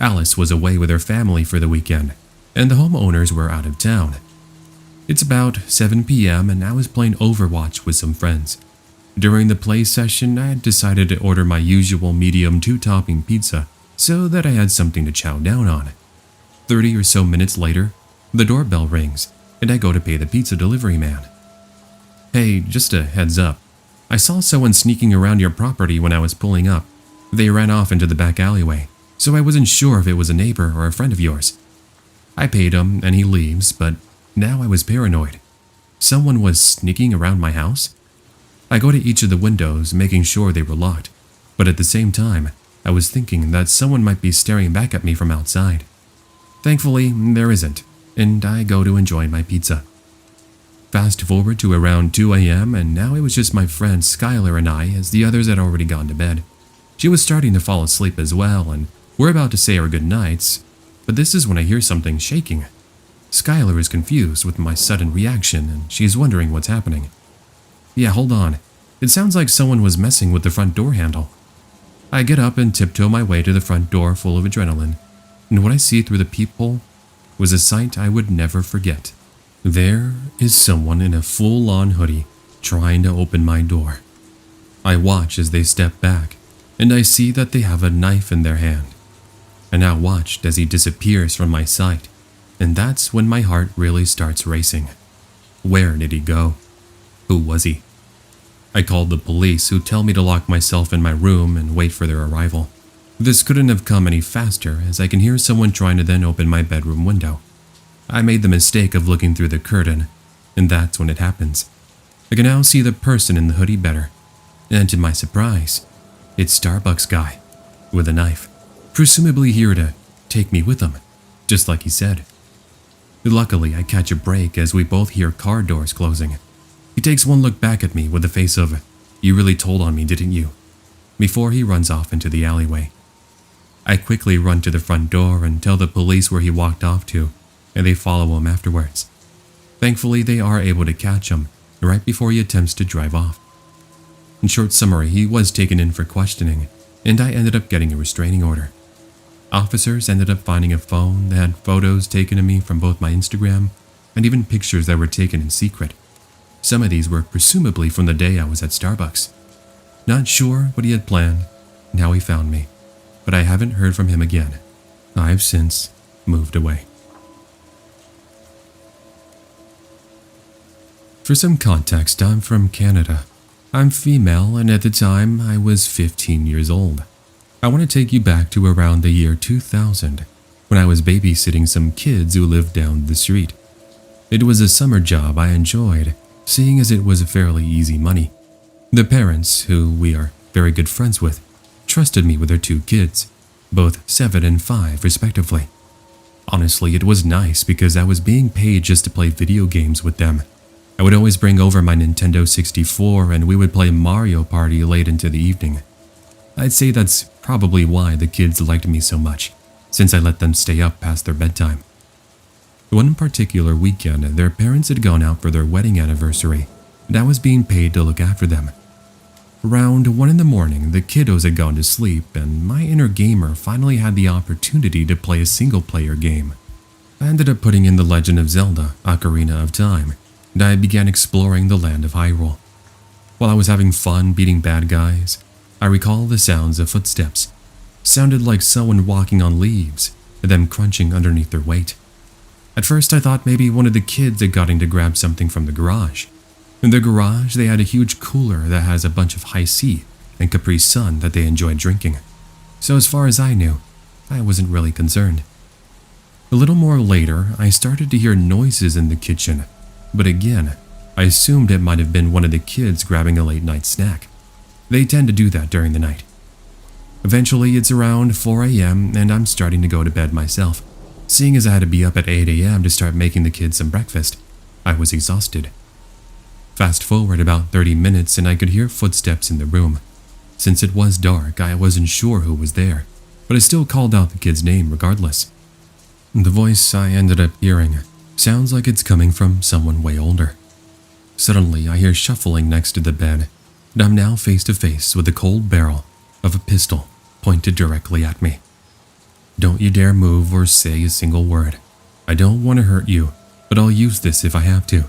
Alice was away with her family for the weekend, and the homeowners were out of town. It's about 7 p.m. and I was playing Overwatch with some friends. During the play session, I had decided to order my usual medium 2-topping pizza so that I had something to chow down on. 30 or so minutes later, the doorbell rings and I go to pay the pizza delivery man. Hey, just a heads up. I saw someone sneaking around your property when I was pulling up. They ran off into the back alleyway, so I wasn't sure if it was a neighbor or a friend of yours. I paid him and he leaves, but now I was paranoid. Someone was sneaking around my house? I go to each of the windows, making sure they were locked, but at the same time, I was thinking that someone might be staring back at me from outside. Thankfully, there isn't, and I go to enjoy my pizza. Fast forward to around 2 a.m. and now it was just my friend Skylar and I, as the others had already gone to bed. She was starting to fall asleep as well, and we're about to say our goodnights, but this is when I hear something shaking. Skylar is confused with my sudden reaction and she's wondering what's happening. Yeah, hold on. It sounds like someone was messing with the front door handle. I get up and tiptoe my way to the front door full of adrenaline, and what I see through the peephole was a sight I would never forget. There is someone in a full-on hoodie trying to open my door. I watch as they step back, and I see that they have a knife in their hand. I now watched as he disappears from my sight, and that's when my heart really starts racing. Where did he go? Who was he? I called the police, who tell me to lock myself in my room and wait for their arrival. This couldn't have come any faster, as I can hear someone trying to then open my bedroom window. I made the mistake of looking through the curtain, and that's when it happens. I can now see the person in the hoodie better, and to my surprise, it's Starbucks guy, with a knife, presumably here to take me with him, just like he said. Luckily, I catch a break as we both hear car doors closing. He takes one look back at me with the face of, "You really told on me, didn't you?" before he runs off into the alleyway. I quickly run to the front door and tell the police where he walked off to, and they follow him afterwards. Thankfully, they are able to catch him right before he attempts to drive off. In short summary, he was taken in for questioning, and I ended up getting a restraining order. Officers ended up finding a phone that had photos taken of me from both my Instagram and even pictures that were taken in secret. Some of these were presumably from the day I was at Starbucks. Not sure what he had planned and how he found me, but I haven't heard from him again. I've since moved away. For some context, I'm from Canada. I'm female, and at the time, I was 15 years old. I want to take you back to around the year 2000, when I was babysitting some kids who lived down the street. It was a summer job I enjoyed, seeing as it was fairly easy money. The parents, who we are very good friends with, trusted me with their 2 kids, both 7 and 5 respectively. Honestly, it was nice because I was being paid just to play video games with them. I would always bring over my Nintendo 64 and we would play Mario Party late into the evening. I'd say that's probably why the kids liked me so much, since I let them stay up past their bedtime. One particular weekend, their parents had gone out for their wedding anniversary, and I was being paid to look after them. Around 1 in the morning, the kiddos had gone to sleep, and my inner gamer finally had the opportunity to play a single-player game. I ended up putting in The Legend of Zelda: Ocarina of Time, and I began exploring the land of Hyrule. While I was having fun beating bad guys, I recall the sounds of footsteps. Sounded like someone walking on leaves, and them crunching underneath their weight. At first I thought maybe one of the kids had gotten to grab something from the garage. In the garage they had a huge cooler that has a bunch of Hi-C and Capri Sun that they enjoyed drinking. So as far as I knew, I wasn't really concerned. A little more later, I started to hear noises in the kitchen, but again, I assumed it might have been one of the kids grabbing a late-night snack. They tend to do that during the night. Eventually, it's around 4 a.m. and I'm starting to go to bed myself, seeing as I had to be up at 8 a.m. to start making the kids some breakfast. I was exhausted. Fast forward about 30 minutes and I could hear footsteps in the room. Since it was dark, I wasn't sure who was there, but I still called out the kid's name regardless. The voice I ended up hearing sounds like it's coming from someone way older. Suddenly, I hear shuffling next to the bed, and I'm now face to face with the cold barrel of a pistol pointed directly at me. Don't you dare move or say a single word. I don't want to hurt you, but I'll use this if I have to.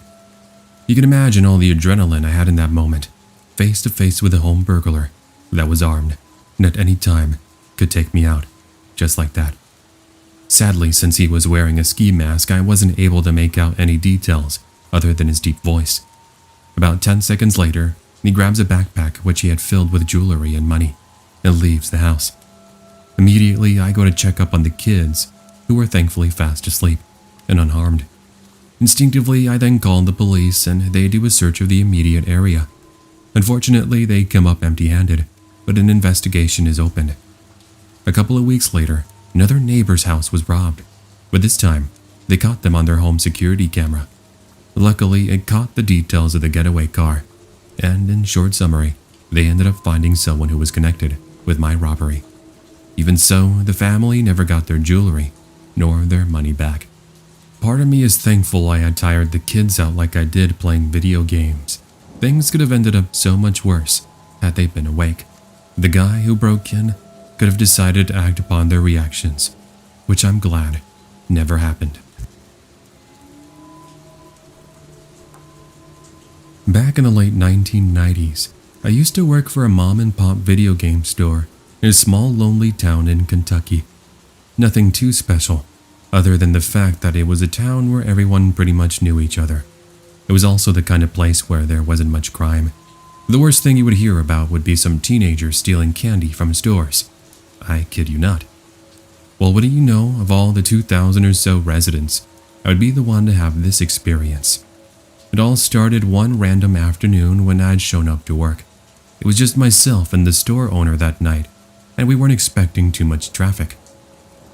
You can imagine all the adrenaline I had in that moment, face to face with a home burglar that was armed and at any time could take me out, just like that. Sadly, since he was wearing a ski mask, I wasn't able to make out any details other than his deep voice. About 10 seconds later, he grabs a backpack which he had filled with jewelry and money and leaves the house. Immediately, I go to check up on the kids, who were thankfully fast asleep and unharmed. Instinctively, I then call the police and they do a search of the immediate area. Unfortunately, they come up empty-handed, but an investigation is opened. A couple of weeks later, another neighbor's house was robbed, but this time, they caught them on their home security camera. Luckily, it caught the details of the getaway car, and in short summary, they ended up finding someone who was connected with my robbery. Even so, the family never got their jewelry, nor their money back. Part of me is thankful I had tired the kids out like I did playing video games. Things could have ended up so much worse had they been awake. The guy who broke in could have decided to act upon their reactions, which I'm glad never happened. Back in the late 1990s, I used to work for a mom-and-pop video game store in a small lonely town in Kentucky. Nothing too special, other than the fact that it was a town where everyone pretty much knew each other. It was also the kind of place where there wasn't much crime. The worst thing you would hear about would be some teenagers stealing candy from stores. I kid you not. Well, wouldn't you know, of all the 2,000 or so residents, I would be the one to have this experience. It all started one random afternoon when I'd shown up to work. It was just myself and the store owner that night, and we weren't expecting too much traffic.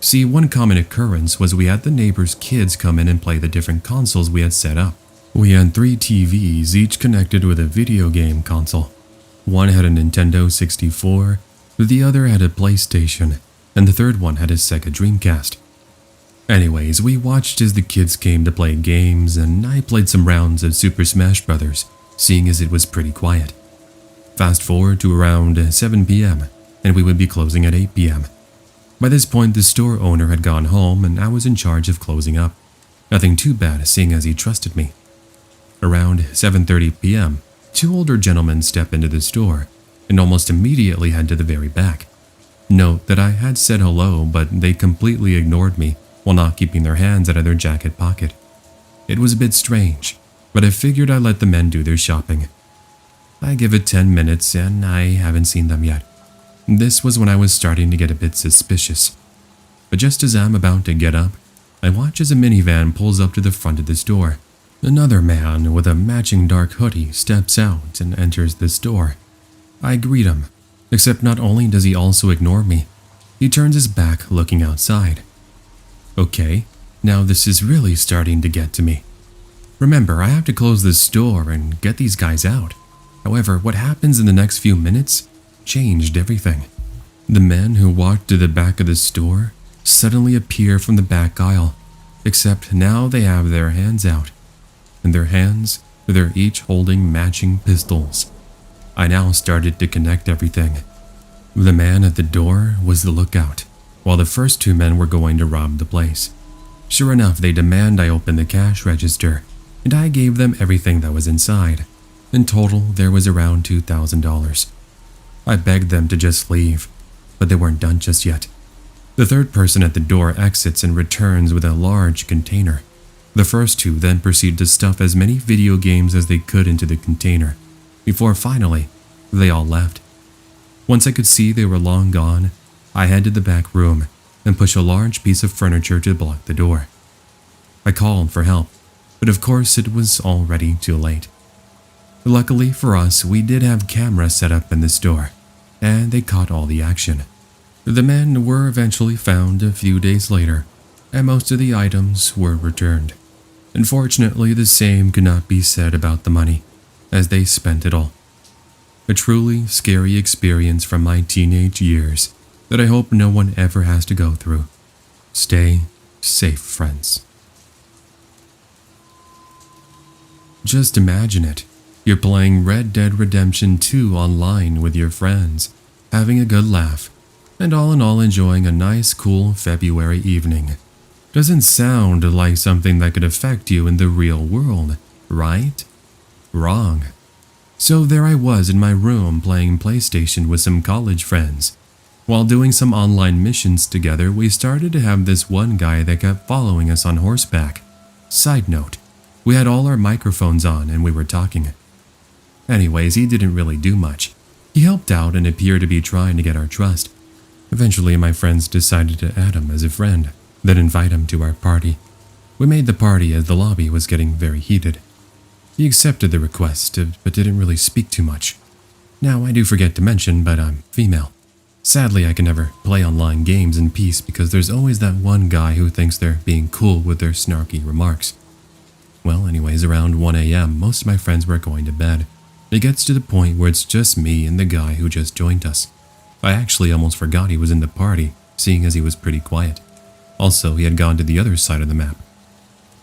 See, one common occurrence was we had the neighbors' kids come in and play the different consoles we had set up. We had 3 TVs, each connected with a video game console. One had a Nintendo 64, the other had a PlayStation, and the third one had a Sega Dreamcast. Anyways, we watched as the kids came to play games, and I played some rounds of Super Smash Bros., seeing as it was pretty quiet. Fast forward to around 7 p.m., and we would be closing at 8 p.m. By this point, the store owner had gone home, and I was in charge of closing up. Nothing too bad, seeing as he trusted me. Around 7:30 p.m., 2 older gentlemen step into the store, and almost immediately head to the very back. Note that I had said hello, but they completely ignored me while not keeping their hands out of their jacket pocket. It was a bit strange, but I figured I'd let the men do their shopping. I give it 10 minutes and I haven't seen them yet. This was when I was starting to get a bit suspicious. But just as I'm about to get up, I watch as a minivan pulls up to the front of the store. Another man with a matching dark hoodie steps out and enters the store. I greet him, except not only does he also ignore me, he turns his back looking outside. Okay, now this is really starting to get to me. Remember, I have to close this store and get these guys out. However, what happens in the next few minutes changed everything. The men who walked to the back of the store suddenly appear from the back aisle, except now they have their hands out. In their hands, they're each holding matching pistols. I now started to connect everything. The man at the door was the lookout, while the first two men were going to rob the place. Sure enough, they demand I open the cash register, and I gave them everything that was inside. In total, there was around $2,000. I begged them to just leave, but they weren't done just yet. The third person at the door exits and returns with a large container. The first two then proceed to stuff as many video games as they could into the container, before finally, they all left. Once I could see they were long gone, I head to the back room and push a large piece of furniture to block the door. I called for help, but of course it was already too late. Luckily for us, we did have cameras set up in the store, and they caught all the action. The men were eventually found a few days later, and most of the items were returned. Unfortunately, the same could not be said about the money, as they spent it all. A truly scary experience from my teenage years that I hope no one ever has to go through. Stay safe, friends. Just imagine it. You're playing Red Dead Redemption 2 online with your friends, having a good laugh, and all in all enjoying a nice cool February evening. Doesn't sound like something that could affect you in the real world, right? Wrong. So there I was in my room playing PlayStation with some college friends. While doing some online missions together, we started to have this one guy that kept following us on horseback. Side note, we had all our microphones on and we were talking. Anyways, he didn't really do much. He helped out and appeared to be trying to get our trust. Eventually, my friends decided to add him as a friend, then invite him to our party. We made the party as the lobby was getting very heated. He accepted the request, but didn't really speak too much. Now, I do forget to mention, but I'm female. Sadly, I can never play online games in peace because there's always that one guy who thinks they're being cool with their snarky remarks. Well, anyways, around 1 a.m., most of my friends were going to bed. It gets to the point where it's just me and the guy who just joined us. I actually almost forgot he was in the party, seeing as he was pretty quiet. Also, he had gone to the other side of the map.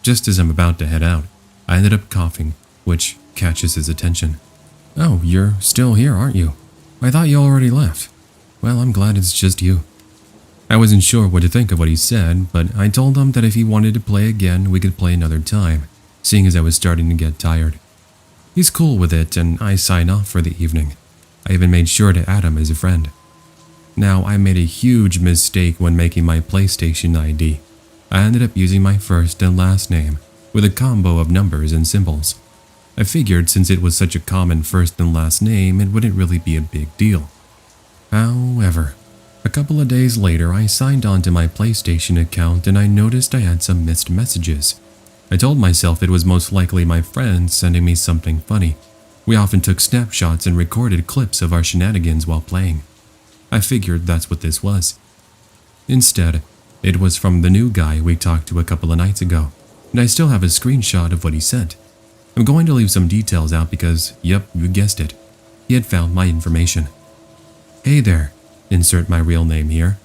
Just as I'm about to head out, I ended up coughing, which catches his attention. "Oh, you're still here, aren't you? I thought you already left." "Well, I'm glad it's just you." I wasn't sure what to think of what he said, but I told him that if he wanted to play again, we could play another time, seeing as I was starting to get tired. He's cool with it, and I sign off for the evening. I even made sure to add him as a friend. Now, I made a huge mistake when making my PlayStation ID. I ended up using my first and last name, with a combo of numbers and symbols. I figured since it was such a common first and last name, it wouldn't really be a big deal. However, a couple of days later, I signed on to my PlayStation account and I noticed I had some missed messages. I told myself it was most likely my friends sending me something funny. We often took snapshots and recorded clips of our shenanigans while playing. I figured that's what this was. Instead, it was from the new guy we talked to a couple of nights ago, and I still have a screenshot of what he sent. I'm going to leave some details out because, yep, you guessed it, he had found my information. "Hey there," insert my real name here.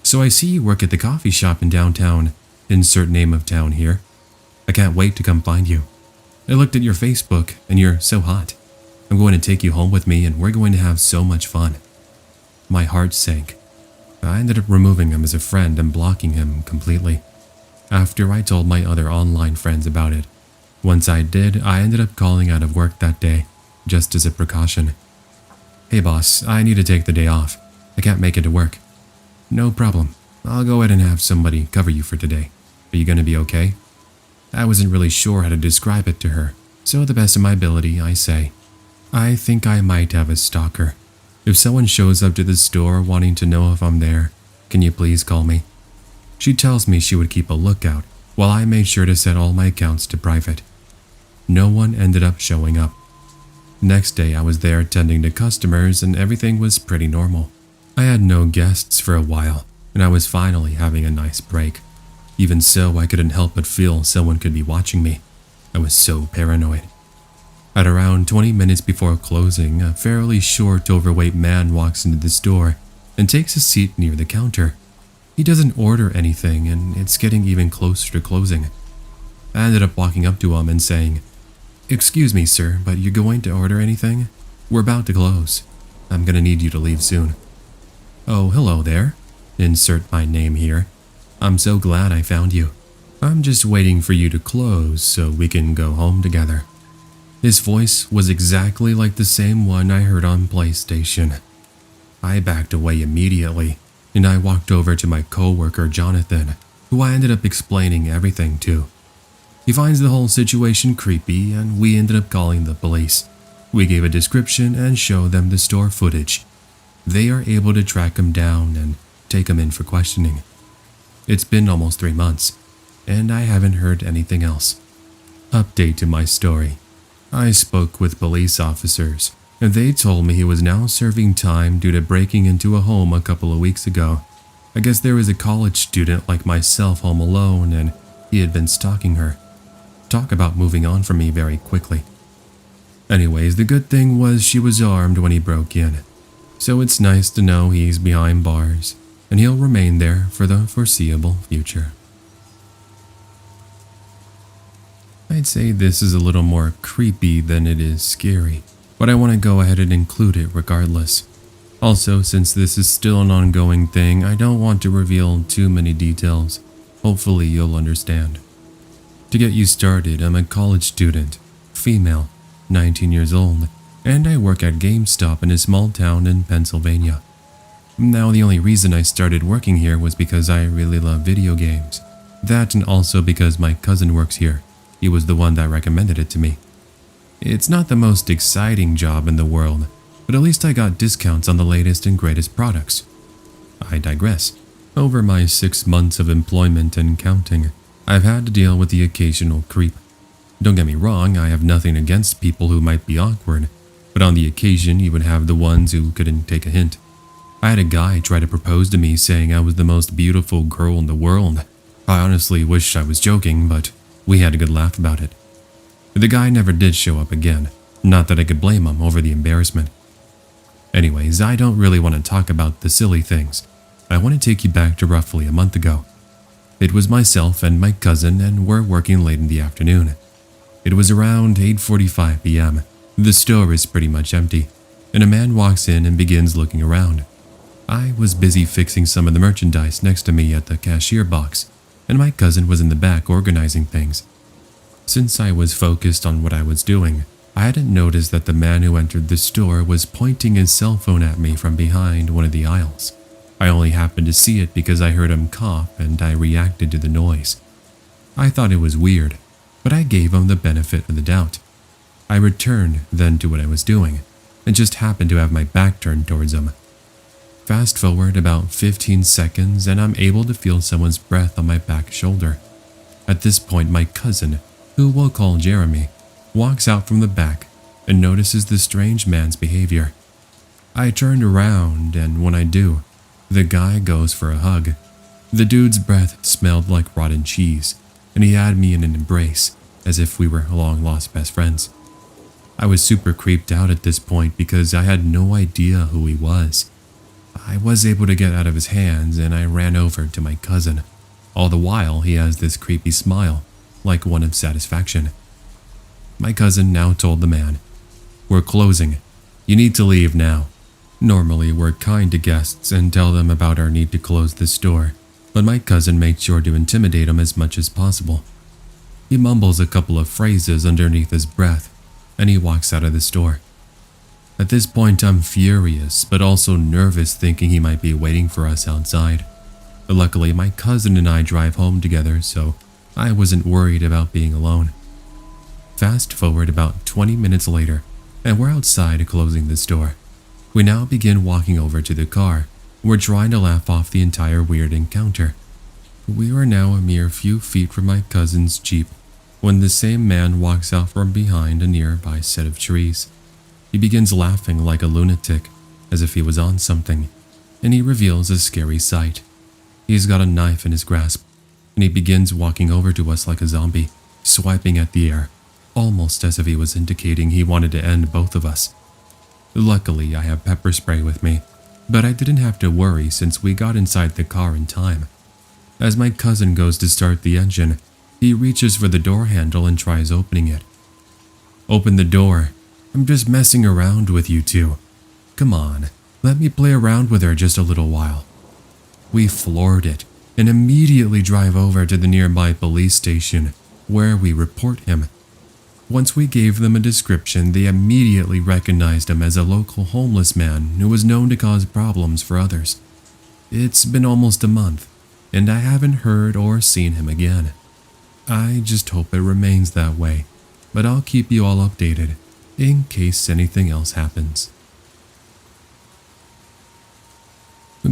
"So I see you work at the coffee shop in downtown, insert name of town here. I can't wait to come find you. I looked at your Facebook and you're so hot. I'm going to take you home with me and we're going to have so much fun." My heart sank. I ended up removing him as a friend and blocking him completely, after I told my other online friends about it. Once I did, I ended up calling out of work that day, just as a precaution. "Hey boss, I need to take the day off. I can't make it to work." "No problem. I'll go ahead and have somebody cover you for today. Are you going to be okay?" I wasn't really sure how to describe it to her, so to the best of my ability, I say, "I think I might have a stalker. If someone shows up to the store wanting to know if I'm there, can you please call me?" She tells me she would keep a lookout, while I made sure to set all my accounts to private. No one ended up showing up. Next day I was there attending to customers and everything was pretty normal. I had no guests for a while, and I was finally having a nice break. Even so, I couldn't help but feel someone could be watching me. I was so paranoid. At around 20 minutes before closing, a fairly short, overweight man walks into the store and takes a seat near the counter. He doesn't order anything, and it's getting even closer to closing. I ended up walking up to him and saying, "Excuse me, sir, but you're going to order anything? We're about to close. I'm gonna need you to leave soon." "Oh, hello there. Insert my name here. I'm so glad I found you. I'm just waiting for you to close so we can go home together." His voice was exactly like the same one I heard on PlayStation. I backed away immediately, and I walked over to my coworker Jonathan, who I ended up explaining everything to. He finds the whole situation creepy, and we ended up calling the police. We gave a description and showed them the store footage. They are able to track him down and take him in for questioning. It's been almost 3 months, and I haven't heard anything else. Update to my story. I spoke with police officers, and they told me he was now serving time due to breaking into a home a couple of weeks ago. I guess there was a college student like myself home alone, and he had been stalking her. Talk about moving on from me very quickly. Anyways, the good thing was she was armed when he broke in, so it's nice to know he's behind bars, and he'll remain there for the foreseeable future. I'd say this is a little more creepy than it is scary, but I want to go ahead and include it regardless. Also, since this is still an ongoing thing, I don't want to reveal too many details. Hopefully you'll understand. To get you started, I'm a college student, female, 19 years old, and I work at GameStop in a small town in Pennsylvania. Now, the only reason I started working here was because I really love video games. That and also because my cousin works here. He was the one that recommended it to me. It's not the most exciting job in the world, but at least I got discounts on the latest and greatest products. I digress. Over my 6 months of employment and counting, I've had to deal with the occasional creep. Don't get me wrong, I have nothing against people who might be awkward, but on the occasion you would have the ones who couldn't take a hint. I had a guy try to propose to me saying I was the most beautiful girl in the world. I honestly wish I was joking, but we had a good laugh about it. The guy never did show up again, not that I could blame him over the embarrassment. Anyways, I don't really want to talk about the silly things. I want to take you back to roughly a month ago. It was myself and my cousin, and we're working late in the afternoon. It was around 8:45 p.m. The store is pretty much empty, and a man walks in and begins looking around. I was busy fixing some of the merchandise next to me at the cashier box, and my cousin was in the back organizing things. Since I was focused on what I was doing, I hadn't noticed that the man who entered the store was pointing his cell phone at me from behind one of the aisles. I only happened to see it because I heard him cough and I reacted to the noise. I thought it was weird, but I gave him the benefit of the doubt. I returned then to what I was doing, and just happened to have my back turned towards him. Fast forward about 15 seconds and I'm able to feel someone's breath on my back shoulder. At this point, my cousin, who we'll call Jeremy, walks out from the back and notices the strange man's behavior. I turned around, and when I do, the guy goes for a hug. The dude's breath smelled like rotten cheese, and he had me in an embrace, as if we were long-lost best friends. I was super creeped out at this point because I had no idea who he was. I was able to get out of his hands, and I ran over to my cousin. All the while, he has this creepy smile, like one of satisfaction. My cousin now told the man, "We're closing. You need to leave now." Normally, we're kind to guests and tell them about our need to close the store, but my cousin made sure to intimidate him as much as possible. He mumbles a couple of phrases underneath his breath, and he walks out of the store. At this point, I'm furious, but also nervous, thinking he might be waiting for us outside. Luckily, my cousin and I drive home together, so I wasn't worried about being alone. Fast forward about 20 minutes later, and we're outside closing this door. We now begin walking over to the car. We're trying to laugh off the entire weird encounter. We are now a mere few feet from my cousin's Jeep when the same man walks out from behind a nearby set of trees. He begins laughing like a lunatic, as if he was on something, and he reveals a scary sight. He's got a knife in his grasp, and he begins walking over to us like a zombie, swiping at the air, almost as if he was indicating he wanted to end both of us. Luckily, I have pepper spray with me, but I didn't have to worry since we got inside the car in time. As my cousin goes to start the engine, he reaches for the door handle and tries opening it. "Open the door. I'm just messing around with you two. Come on, let me play around with her just a little while." We floored it and immediately drive over to the nearby police station, where we report him. Once we gave them a description, they immediately recognized him as a local homeless man who was known to cause problems for others. It's been almost a month, and I haven't heard or seen him again. I just hope it remains that way, but I'll keep you all updated in case anything else happens.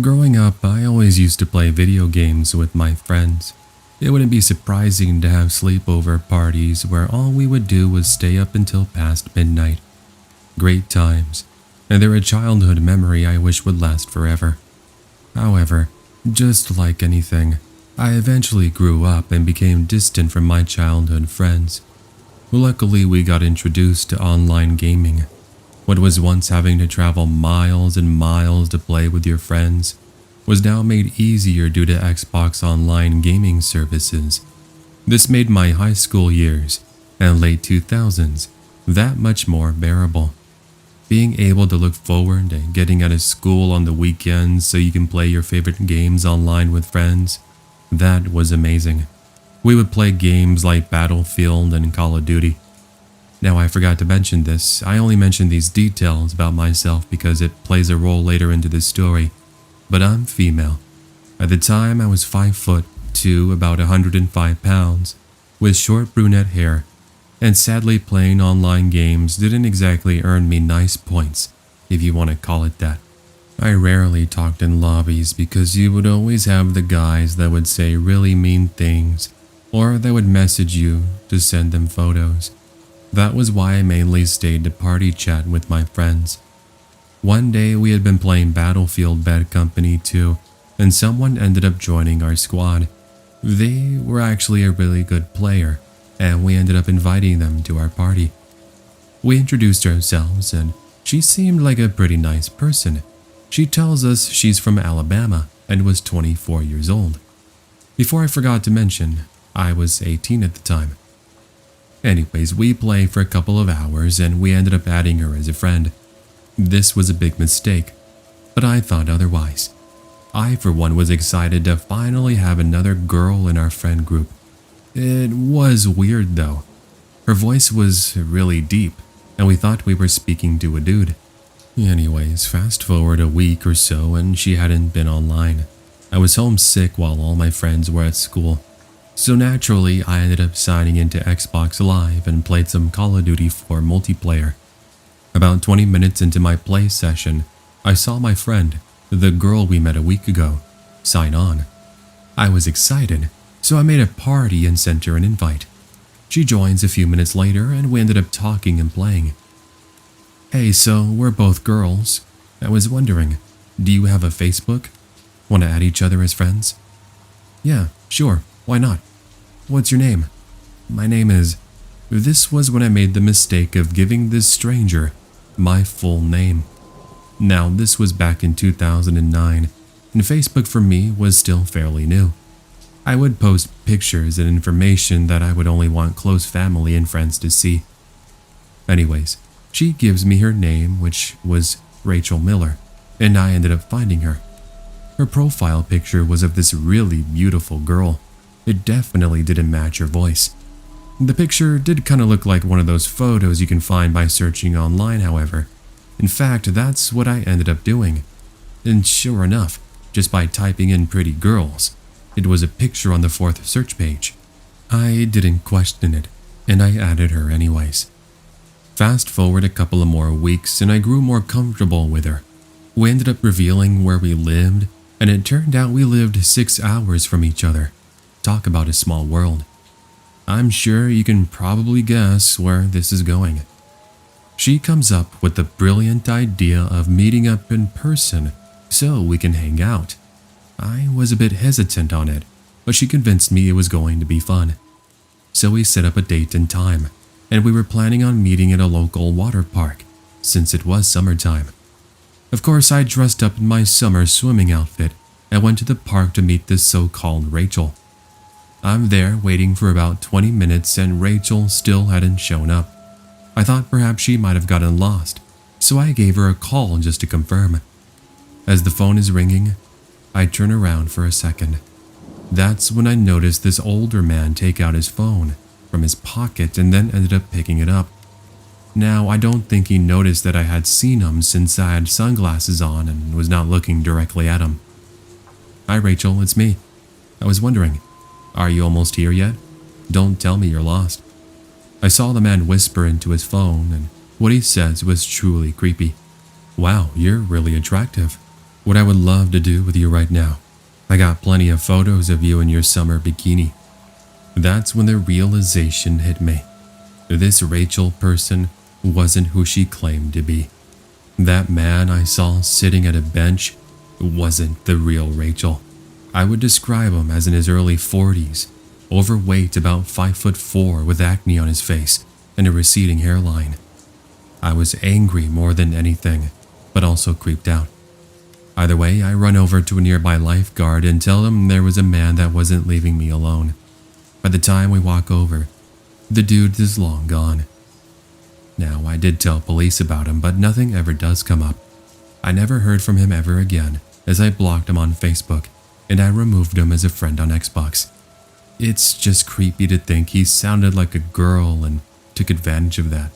Growing up, I always used to play video games with my friends. It wouldn't be surprising to have sleepover parties where all we would do was stay up until past midnight. Great times, and they're a childhood memory I wish would last forever. However, just like anything, I eventually grew up and became distant from my childhood friends. Luckily, we got introduced to online gaming. What was once having to travel miles and miles to play with your friends was now made easier due to Xbox Online gaming services. This made my high school years and late 2000s that much more bearable. Being able to look forward to getting out of school on the weekends so you can play your favorite games online with friends, that was amazing. We would play games like Battlefield and Call of Duty. Now, I forgot to mention this. I only mentioned these details about myself because it plays a role later into this story, but I'm female. At the time, I was 5'2", about 105 pounds, with short brunette hair, and sadly playing online games didn't exactly earn me nice points, if you want to call it that. I rarely talked in lobbies because you would always have the guys that would say really mean things, or that would message you to send them photos. That was why I mainly stayed to party chat with my friends. One day we had been playing Battlefield Bad Company 2, and someone ended up joining our squad. They were actually a really good player, and we ended up inviting them to our party. We introduced ourselves, and she seemed like a pretty nice person. She tells us she's from Alabama and was 24 years old. Before I forgot to mention, I was 18 at the time. Anyways, we played for a couple of hours and we ended up adding her as a friend. This was a big mistake, but I thought otherwise. I, for one, was excited to finally have another girl in our friend group. It was weird though. Her voice was really deep, and we thought we were speaking to a dude. Anyways, fast forward a week or so and she hadn't been online. I was homesick while all my friends were at school. So naturally, I ended up signing into Xbox Live and played some Call of Duty 4 multiplayer. About 20 minutes into my play session, I saw my friend, the girl we met a week ago, sign on. I was excited, so I made a party and sent her an invite. She joins a few minutes later and we ended up talking and playing. "Hey, so we're both girls. I was wondering, do you have a Facebook? Want to add each other as friends?" "Yeah, sure. Why not? What's your name?" "My name is..." This was when I made the mistake of giving this stranger my full name. Now, this was back in 2009, and Facebook for me was still fairly new. I would post pictures and information that I would only want close family and friends to see. Anyways, she gives me her name, which was Rachel Miller, and I ended up finding her. Her profile picture was of this really beautiful girl. It definitely didn't match her voice. The picture did kind of look like one of those photos you can find by searching online, however. In fact, that's what I ended up doing. And sure enough, just by typing in pretty girls, it was a picture on the fourth search page. I didn't question it, and I added her anyways. Fast forward a couple of more weeks and I grew more comfortable with her. We ended up revealing where we lived, and it turned out we lived 6 hours from each other. Talk about a small world. I'm sure you can probably guess where this is going. She comes up with the brilliant idea of meeting up in person so we can hang out. I was a bit hesitant on it, but she convinced me it was going to be fun. So we set up a date and time, and we were planning on meeting at a local water park, since it was summertime. Of course, I dressed up in my summer swimming outfit and went to the park to meet this so-called Rachel. I'm there waiting for about 20 minutes and Rachel still hadn't shown up. I thought perhaps she might have gotten lost, so I gave her a call just to confirm. As the phone is ringing, I turn around for a second. That's when I noticed this older man take out his phone from his pocket and then ended up picking it up. Now, I don't think he noticed that I had seen him since I had sunglasses on and was not looking directly at him. "Hi Rachel, it's me. I was wondering, are you almost here yet? Don't tell me you're lost." I saw the man whisper into his phone, and what he says was truly creepy. "Wow, you're really attractive. What I would love to do with you right now. I got plenty of photos of you in your summer bikini." That's when the realization hit me. This Rachel person wasn't who she claimed to be. That man I saw sitting at a bench wasn't the real Rachel. I would describe him as in his early 40s, overweight, about 5'4" with acne on his face and a receding hairline. I was angry more than anything, but also creeped out. Either way, I run over to a nearby lifeguard and tell him there was a man that wasn't leaving me alone. By the time we walk over, the dude is long gone. Now, I did tell police about him, but nothing ever does come up. I never heard from him ever again, as I blocked him on Facebook and I removed him as a friend on Xbox. It's just creepy to think he sounded like a girl and took advantage of that.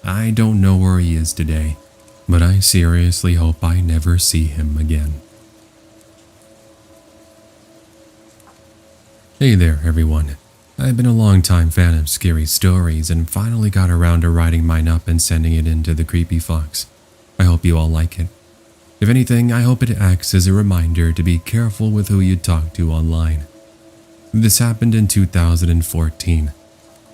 I don't know where he is today, but I seriously hope I never see him again. Hey there, everyone. I've been a long-time fan of scary stories and finally got around to writing mine up and sending it into the Creepy Fox. I hope you all like it. If anything, I hope it acts as a reminder to be careful with who you talk to online. This happened in 2014.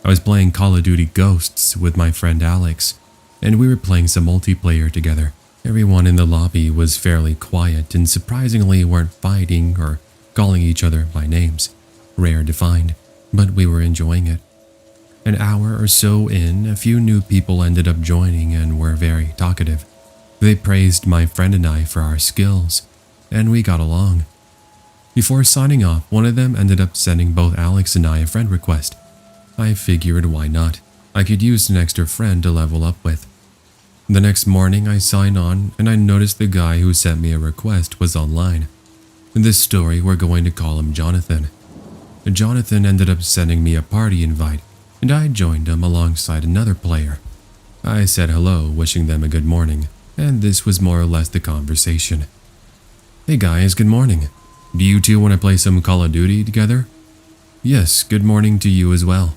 I was playing Call of Duty Ghosts with my friend Alex, and we were playing some multiplayer together. Everyone in the lobby was fairly quiet and surprisingly weren't fighting or calling each other by names. Rare to find, but we were enjoying it. An hour or so in, a few new people ended up joining and were very talkative. They praised my friend and I for our skills, and we got along. Before signing off, one of them ended up sending both Alex and I a friend request. I figured why not? I could use an extra friend to level up with. The next morning I signed on and I noticed the guy who sent me a request was online. In this story, we're going to call him Jonathan. Jonathan ended up sending me a party invite and I joined him alongside another player. I said hello, wishing them a good morning, and this was more or less the conversation. "Hey guys, good morning. Do you two want to play some Call of Duty together?" "Yes, good morning to you as well."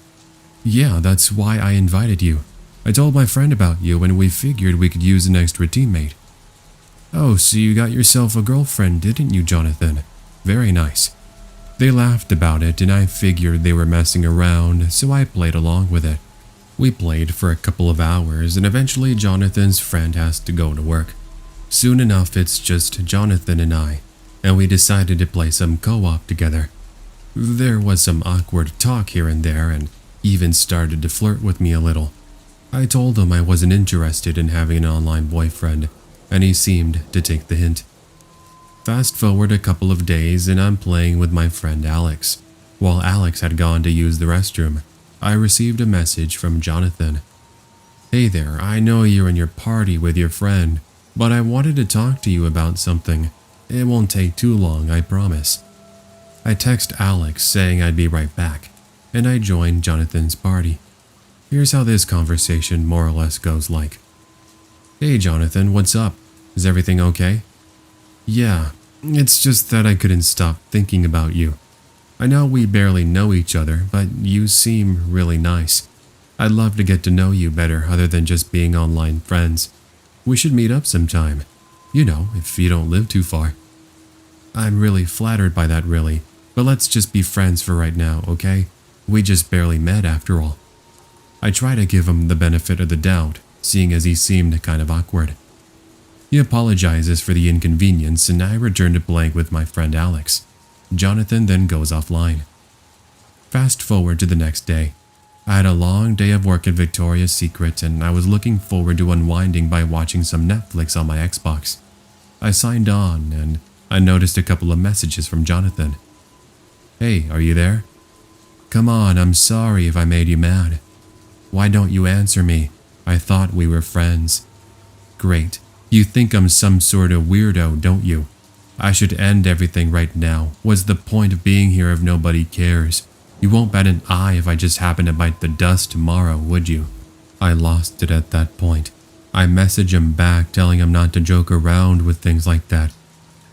"Yeah, that's why I invited you. I told my friend about you and we figured we could use an extra teammate." "Oh, so you got yourself a girlfriend, didn't you, Jonathan? Very nice." They laughed about it and I figured they were messing around, so I played along with it. We played for a couple of hours and eventually Jonathan's friend has to go to work. Soon enough, it's just Jonathan and I, and we decided to play some co-op together. There was some awkward talk here and there and even started to flirt with me a little. I told him I wasn't interested in having an online boyfriend, and he seemed to take the hint. Fast forward a couple of days and I'm playing with my friend Alex. While Alex had gone to use the restroom, I received a message from Jonathan. "Hey there, I know you're in your party with your friend, but I wanted to talk to you about something. It won't take too long, I promise." I text Alex saying I'd be right back, and I joined Jonathan's party. Here's how this conversation more or less goes like. Hey Jonathan, what's up? Is everything okay? Yeah, it's just that I couldn't stop thinking about you. I know we barely know each other, but you seem really nice. I'd love to get to know you better other than just being online friends. We should meet up sometime. You know, if you don't live too far. I'm really flattered by that really, but let's just be friends for right now, okay? We just barely met after all. I try to give him the benefit of the doubt, seeing as he seemed kind of awkward. He apologizes for the inconvenience and I return to playing with my friend Alex. Jonathan then goes offline. Fast forward to the next day. I had a long day of work at Victoria's Secret and I was looking forward to unwinding by watching some Netflix on my Xbox. I signed on and I noticed a couple of messages from Jonathan. Hey, are you there? Come on, I'm sorry if I made you mad. Why don't you answer me? I thought we were friends. Great. You think I'm some sort of weirdo, don't you? I should end everything right now. What's the point of being here if nobody cares? You won't bat an eye if I just happen to bite the dust tomorrow, would you? I lost it at that point. I message him back telling him not to joke around with things like that.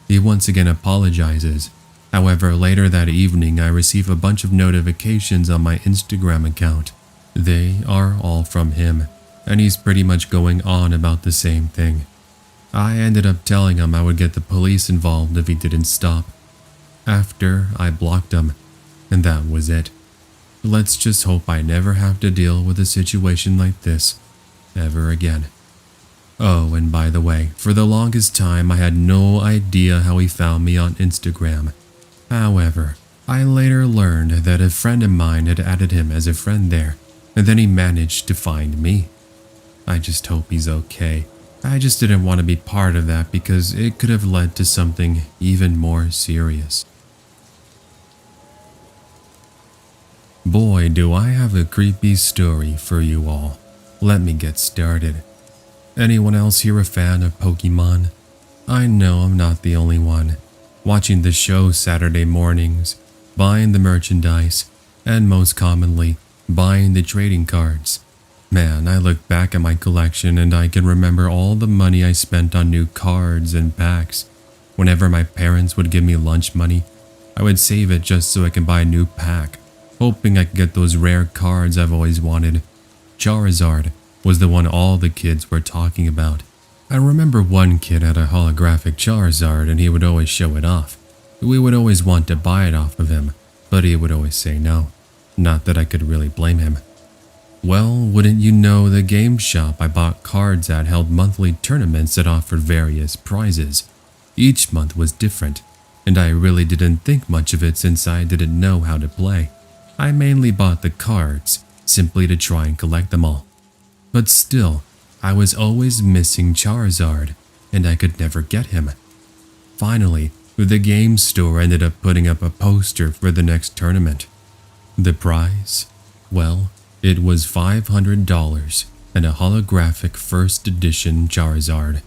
He once again apologizes. However, later that evening I receive a bunch of notifications on my Instagram account. They are all from him, and he's pretty much going on about the same thing. I ended up telling him I would get the police involved if he didn't stop. After, I blocked him, and that was it. Let's just hope I never have to deal with a situation like this ever again. Oh, and by the way, for the longest time I had no idea how he found me on Instagram. However, I later learned that a friend of mine had added him as a friend there, and then he managed to find me. I just hope he's okay. I just didn't want to be part of that because it could have led to something even more serious. Boy, do I have a creepy story for you all. Let me get started. Anyone else here a fan of Pokemon? I know I'm not the only one. Watching the show Saturday mornings, buying the merchandise, and most commonly, buying the trading cards. Man, I look back at my collection and I can remember all the money I spent on new cards and packs. Whenever my parents would give me lunch money, I would save it just so I can buy a new pack, hoping I could get those rare cards I've always wanted. Charizard was the one all the kids were talking about. I remember one kid had a holographic Charizard and he would always show it off. We would always want to buy it off of him, but he would always say no. Not that I could really blame him. Well, wouldn't you know, the game shop I bought cards at held monthly tournaments that offered various prizes. Each month was different, and I really didn't think much of it since I didn't know how to play. I mainly bought the cards, simply to try and collect them all. But still, I was always missing Charizard, and I could never get him. Finally, the game store ended up putting up a poster for the next tournament. The prize? Well, it was $500 and a holographic first edition Charizard.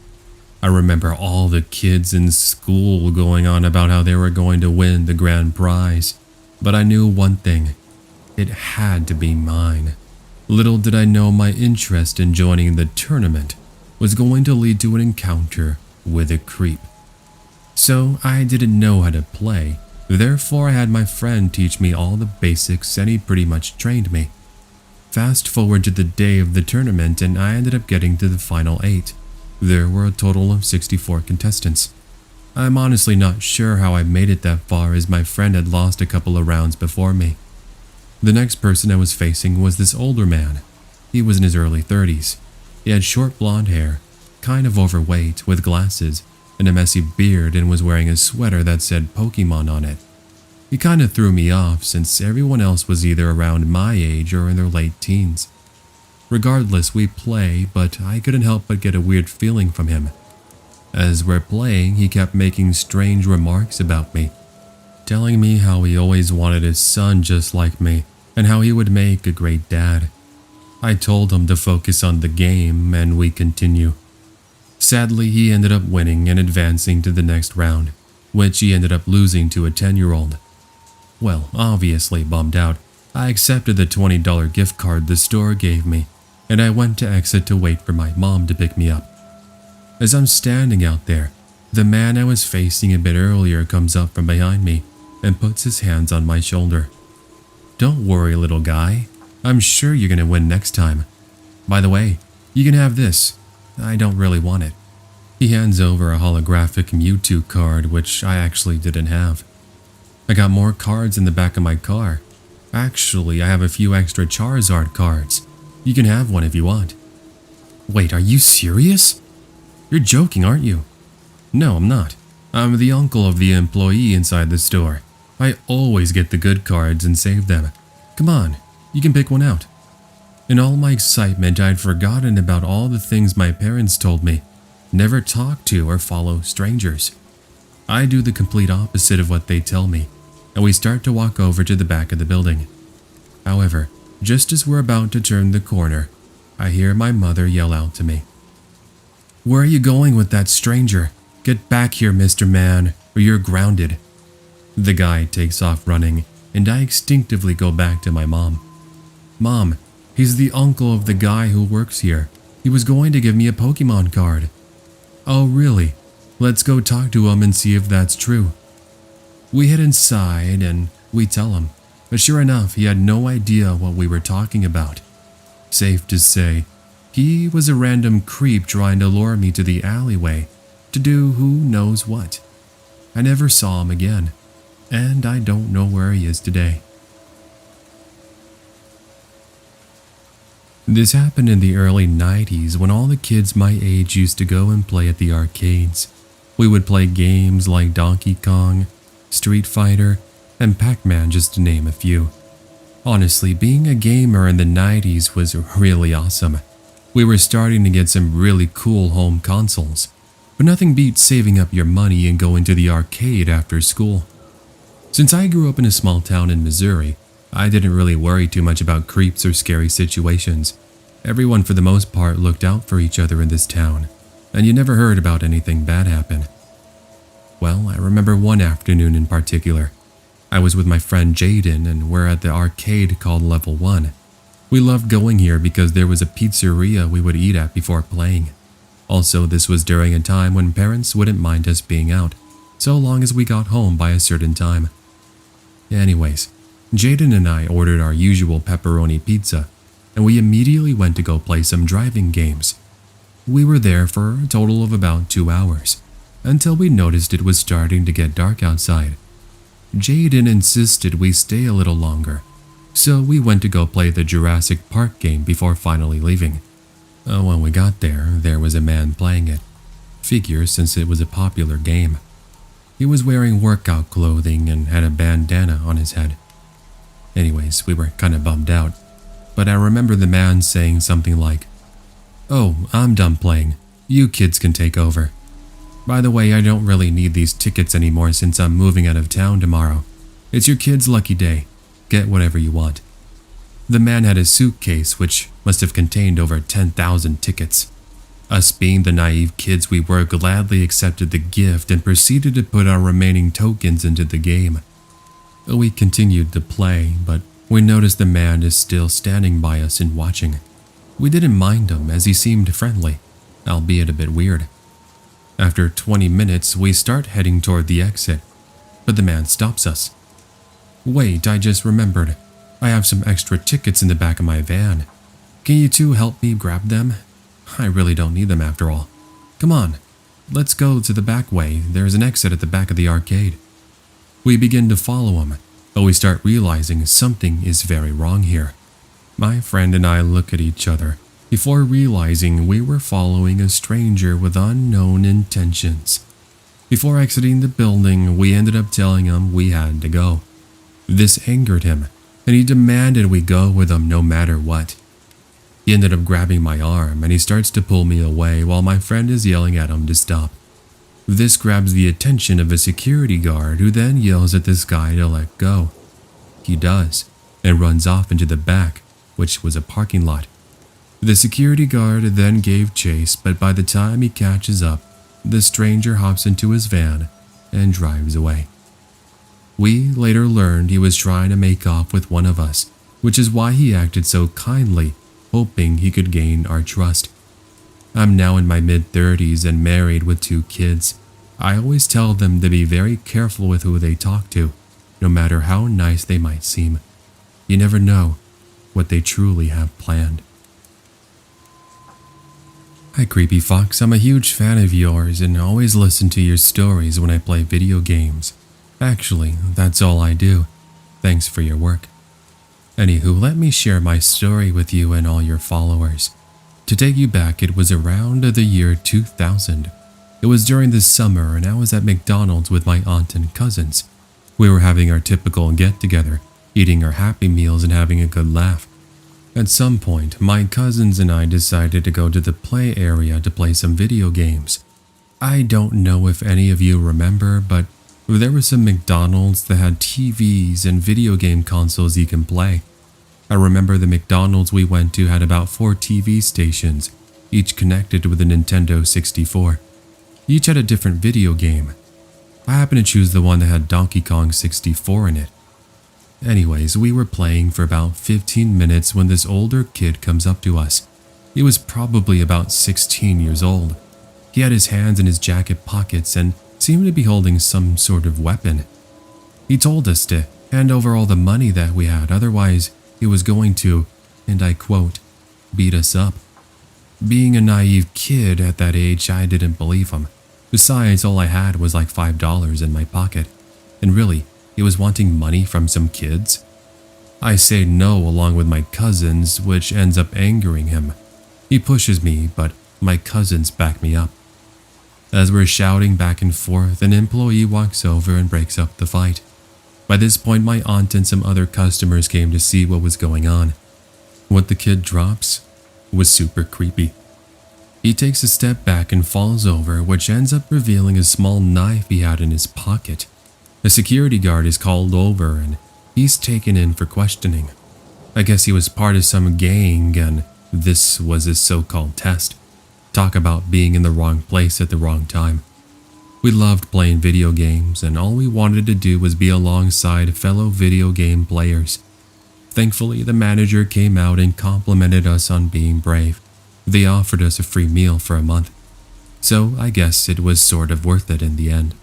I remember all the kids in school going on about how they were going to win the grand prize, but I knew one thing. It had to be mine. Little did I know my interest in joining the tournament was going to lead to an encounter with a creep. So I didn't know how to play, therefore I had my friend teach me all the basics and he pretty much trained me. Fast forward to the day of the tournament and I ended up getting to the final 8. There were a total of 64 contestants. I'm honestly not sure how I made it that far as my friend had lost a couple of rounds before me. The next person I was facing was this older man. He was in his early 30s. He had short blonde hair, kind of overweight, with glasses, and a messy beard and was wearing a sweater that said Pokemon on it. He kind of threw me off since everyone else was either around my age or in their late teens. Regardless, we play, but I couldn't help but get a weird feeling from him. As we're playing, he kept making strange remarks about me, telling me how he always wanted his son just like me and how he would make a great dad. I told him to focus on the game and we continue. Sadly, he ended up winning and advancing to the next round, which he ended up losing to a 10-year-old. Well, obviously bummed out, I accepted the $20 gift card the store gave me, and I went to exit to wait for my mom to pick me up. As I'm standing out there, the man I was facing a bit earlier comes up from behind me and puts his hands on my shoulder. "Don't worry, little guy. I'm sure you're gonna win next time. By the way, you can have this. I don't really want it." He hands over a holographic Mewtwo card, which I actually didn't have. "I got more cards in the back of my car. Actually, I have a few extra Charizard cards. You can have one if you want." "Wait, are you serious? You're joking, aren't you?" "No, I'm not. I'm the uncle of the employee inside the store. I always get the good cards and save them. Come on, you can pick one out." In all my excitement, I'd forgotten about all the things my parents told me. Never talk to or follow strangers. I do the complete opposite of what they tell me, and we start to walk over to the back of the building. However, just as we're about to turn the corner, I hear my mother yell out to me, "Where are you going with that stranger? Get back here, Mr. Man, or you're grounded." The guy takes off running, and I instinctively go back to my mom. "Mom, he's the uncle of the guy who works here. He was going to give me a Pokemon card." "Oh, really? Let's go talk to him and see if that's true." We head inside and we tell him, but sure enough, he had no idea what we were talking about. Safe to say, he was a random creep trying to lure me to the alleyway to do who knows what. I never saw him again, and I don't know where he is today. This happened in the early 90s when all the kids my age used to go and play at the arcades. We would play games like Donkey Kong, Street Fighter, and Pac-Man, just to name a few. Honestly, being a gamer in the 90s was really awesome. We were starting to get some really cool home consoles, but nothing beats saving up your money and going to the arcade after school. Since I grew up in a small town in Missouri, I didn't really worry too much about creeps or scary situations. Everyone for the most part looked out for each other in this town, and you never heard about anything bad happen. Well, I remember one afternoon in particular. I was with my friend Jaden and we're at the arcade called Level 1. We loved going here because there was a pizzeria we would eat at before playing. Also, this was during a time when parents wouldn't mind us being out, so long as we got home by a certain time. Anyways, Jaden and I ordered our usual pepperoni pizza, and we immediately went to go play some driving games. We were there for a total of about 2 hours, until we noticed it was starting to get dark outside. Jaden insisted we stay a little longer, so we went to go play the Jurassic Park game before finally leaving. When we got there, there was a man playing it. Figure, since it was a popular game. He was wearing workout clothing and had a bandana on his head. Anyways, we were kind of bummed out, but I remember the man saying something like, "Oh, I'm done playing. You kids can take over. By the way, I don't really need these tickets anymore since I'm moving out of town tomorrow. It's your kid's lucky day. Get whatever you want." The man had a suitcase which must have contained over 10,000 tickets. Us being the naive kids we were, gladly accepted the gift and proceeded to put our remaining tokens into the game. We continued to play, but we noticed the man is still standing by us and watching. We didn't mind him as he seemed friendly, albeit a bit weird. After 20 minutes, we start heading toward the exit, but the man stops us. "Wait, I just remembered. I have some extra tickets in the back of my van. Can you two help me grab them? I really don't need them after all. Come on, let's go to the back way. There's an exit at the back of the arcade." We begin to follow him, but we start realizing something is very wrong here. My friend and I look at each other before realizing we were following a stranger with unknown intentions. Before exiting the building, we ended up telling him we had to go. This angered him, and he demanded we go with him no matter what. He ended up grabbing my arm and he starts to pull me away while my friend is yelling at him to stop. This grabs the attention of a security guard who then yells at this guy to let go. He does, and runs off into the back, which was a parking lot. The security guard then gave chase, but by the time he catches up, the stranger hops into his van and drives away. We later learned he was trying to make off with one of us, which is why he acted so kindly, hoping he could gain our trust. I'm now in my mid-30s and married with 2 kids. I always tell them to be very careful with who they talk to, no matter how nice they might seem. You never know what they truly have planned. Hi Creepy Fox, I'm a huge fan of yours and always listen to your stories when I play video games. Actually, that's all I do. Thanks for your work. Anywho, let me share my story with you and all your followers. To take you back, it was around the year 2000. It was during the summer and I was at McDonald's with my aunt and cousins. We were having our typical get-together, eating our Happy Meals and having a good laugh. At some point, my cousins and I decided to go to the play area to play some video games. I don't know if any of you remember, but there was some McDonald's that had TVs and video game consoles you can play. I remember the McDonald's we went to had about 4 TV stations, each connected with a Nintendo 64. Each had a different video game. I happened to choose the one that had Donkey Kong 64 in it. Anyways, we were playing for about 15 minutes when this older kid comes up to us. He was probably about 16 years old. He had his hands in his jacket pockets and seemed to be holding some sort of weapon. He told us to hand over all the money that we had, otherwise he was going to, and I quote, beat us up. Being a naive kid at that age, I didn't believe him. Besides, all I had was like $5 in my pocket. And really, he was wanting money from some kids? I say no along with my cousins, which ends up angering him. He pushes me, but my cousins back me up. As we're shouting back and forth, an employee walks over and breaks up the fight. By this point, my aunt and some other customers came to see what was going on. What the kid drops was super creepy. He takes a step back and falls over, which ends up revealing a small knife he had in his pocket. A security guard is called over and he's taken in for questioning. I guess he was part of some gang and this was his so-called test. Talk about being in the wrong place at the wrong time. We loved playing video games and all we wanted to do was be alongside fellow video game players. Thankfully, the manager came out and complimented us on being brave. They offered us a free meal for a month. So I guess it was sort of worth it in the end.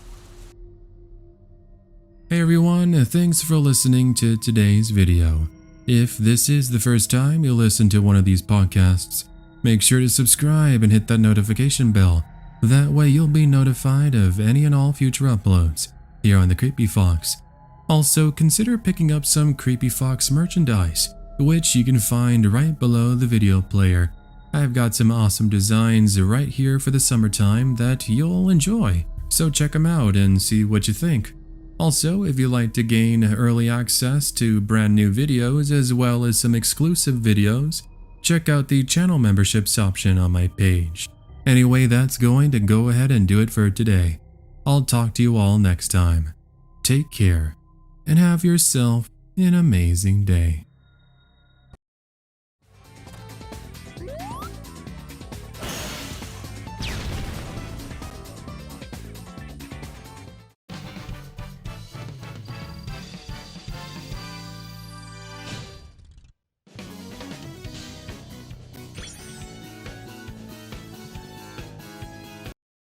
Hey everyone, thanks for listening to today's video. If this is the first time you listen to one of these podcasts, make sure to subscribe and hit that notification bell. That way you'll be notified of any and all future uploads here on the Creepy Fox. Also, consider picking up some Creepy Fox merchandise, which you can find right below the video player. I've got some awesome designs right here for the summertime that you'll enjoy, so check them out and see what you think. Also, if you'd like to gain early access to brand new videos as well as some exclusive videos, check out the channel memberships option on my page. Anyway, that's going to go ahead and do it for today. I'll talk to you all next time. Take care and have yourself an amazing day.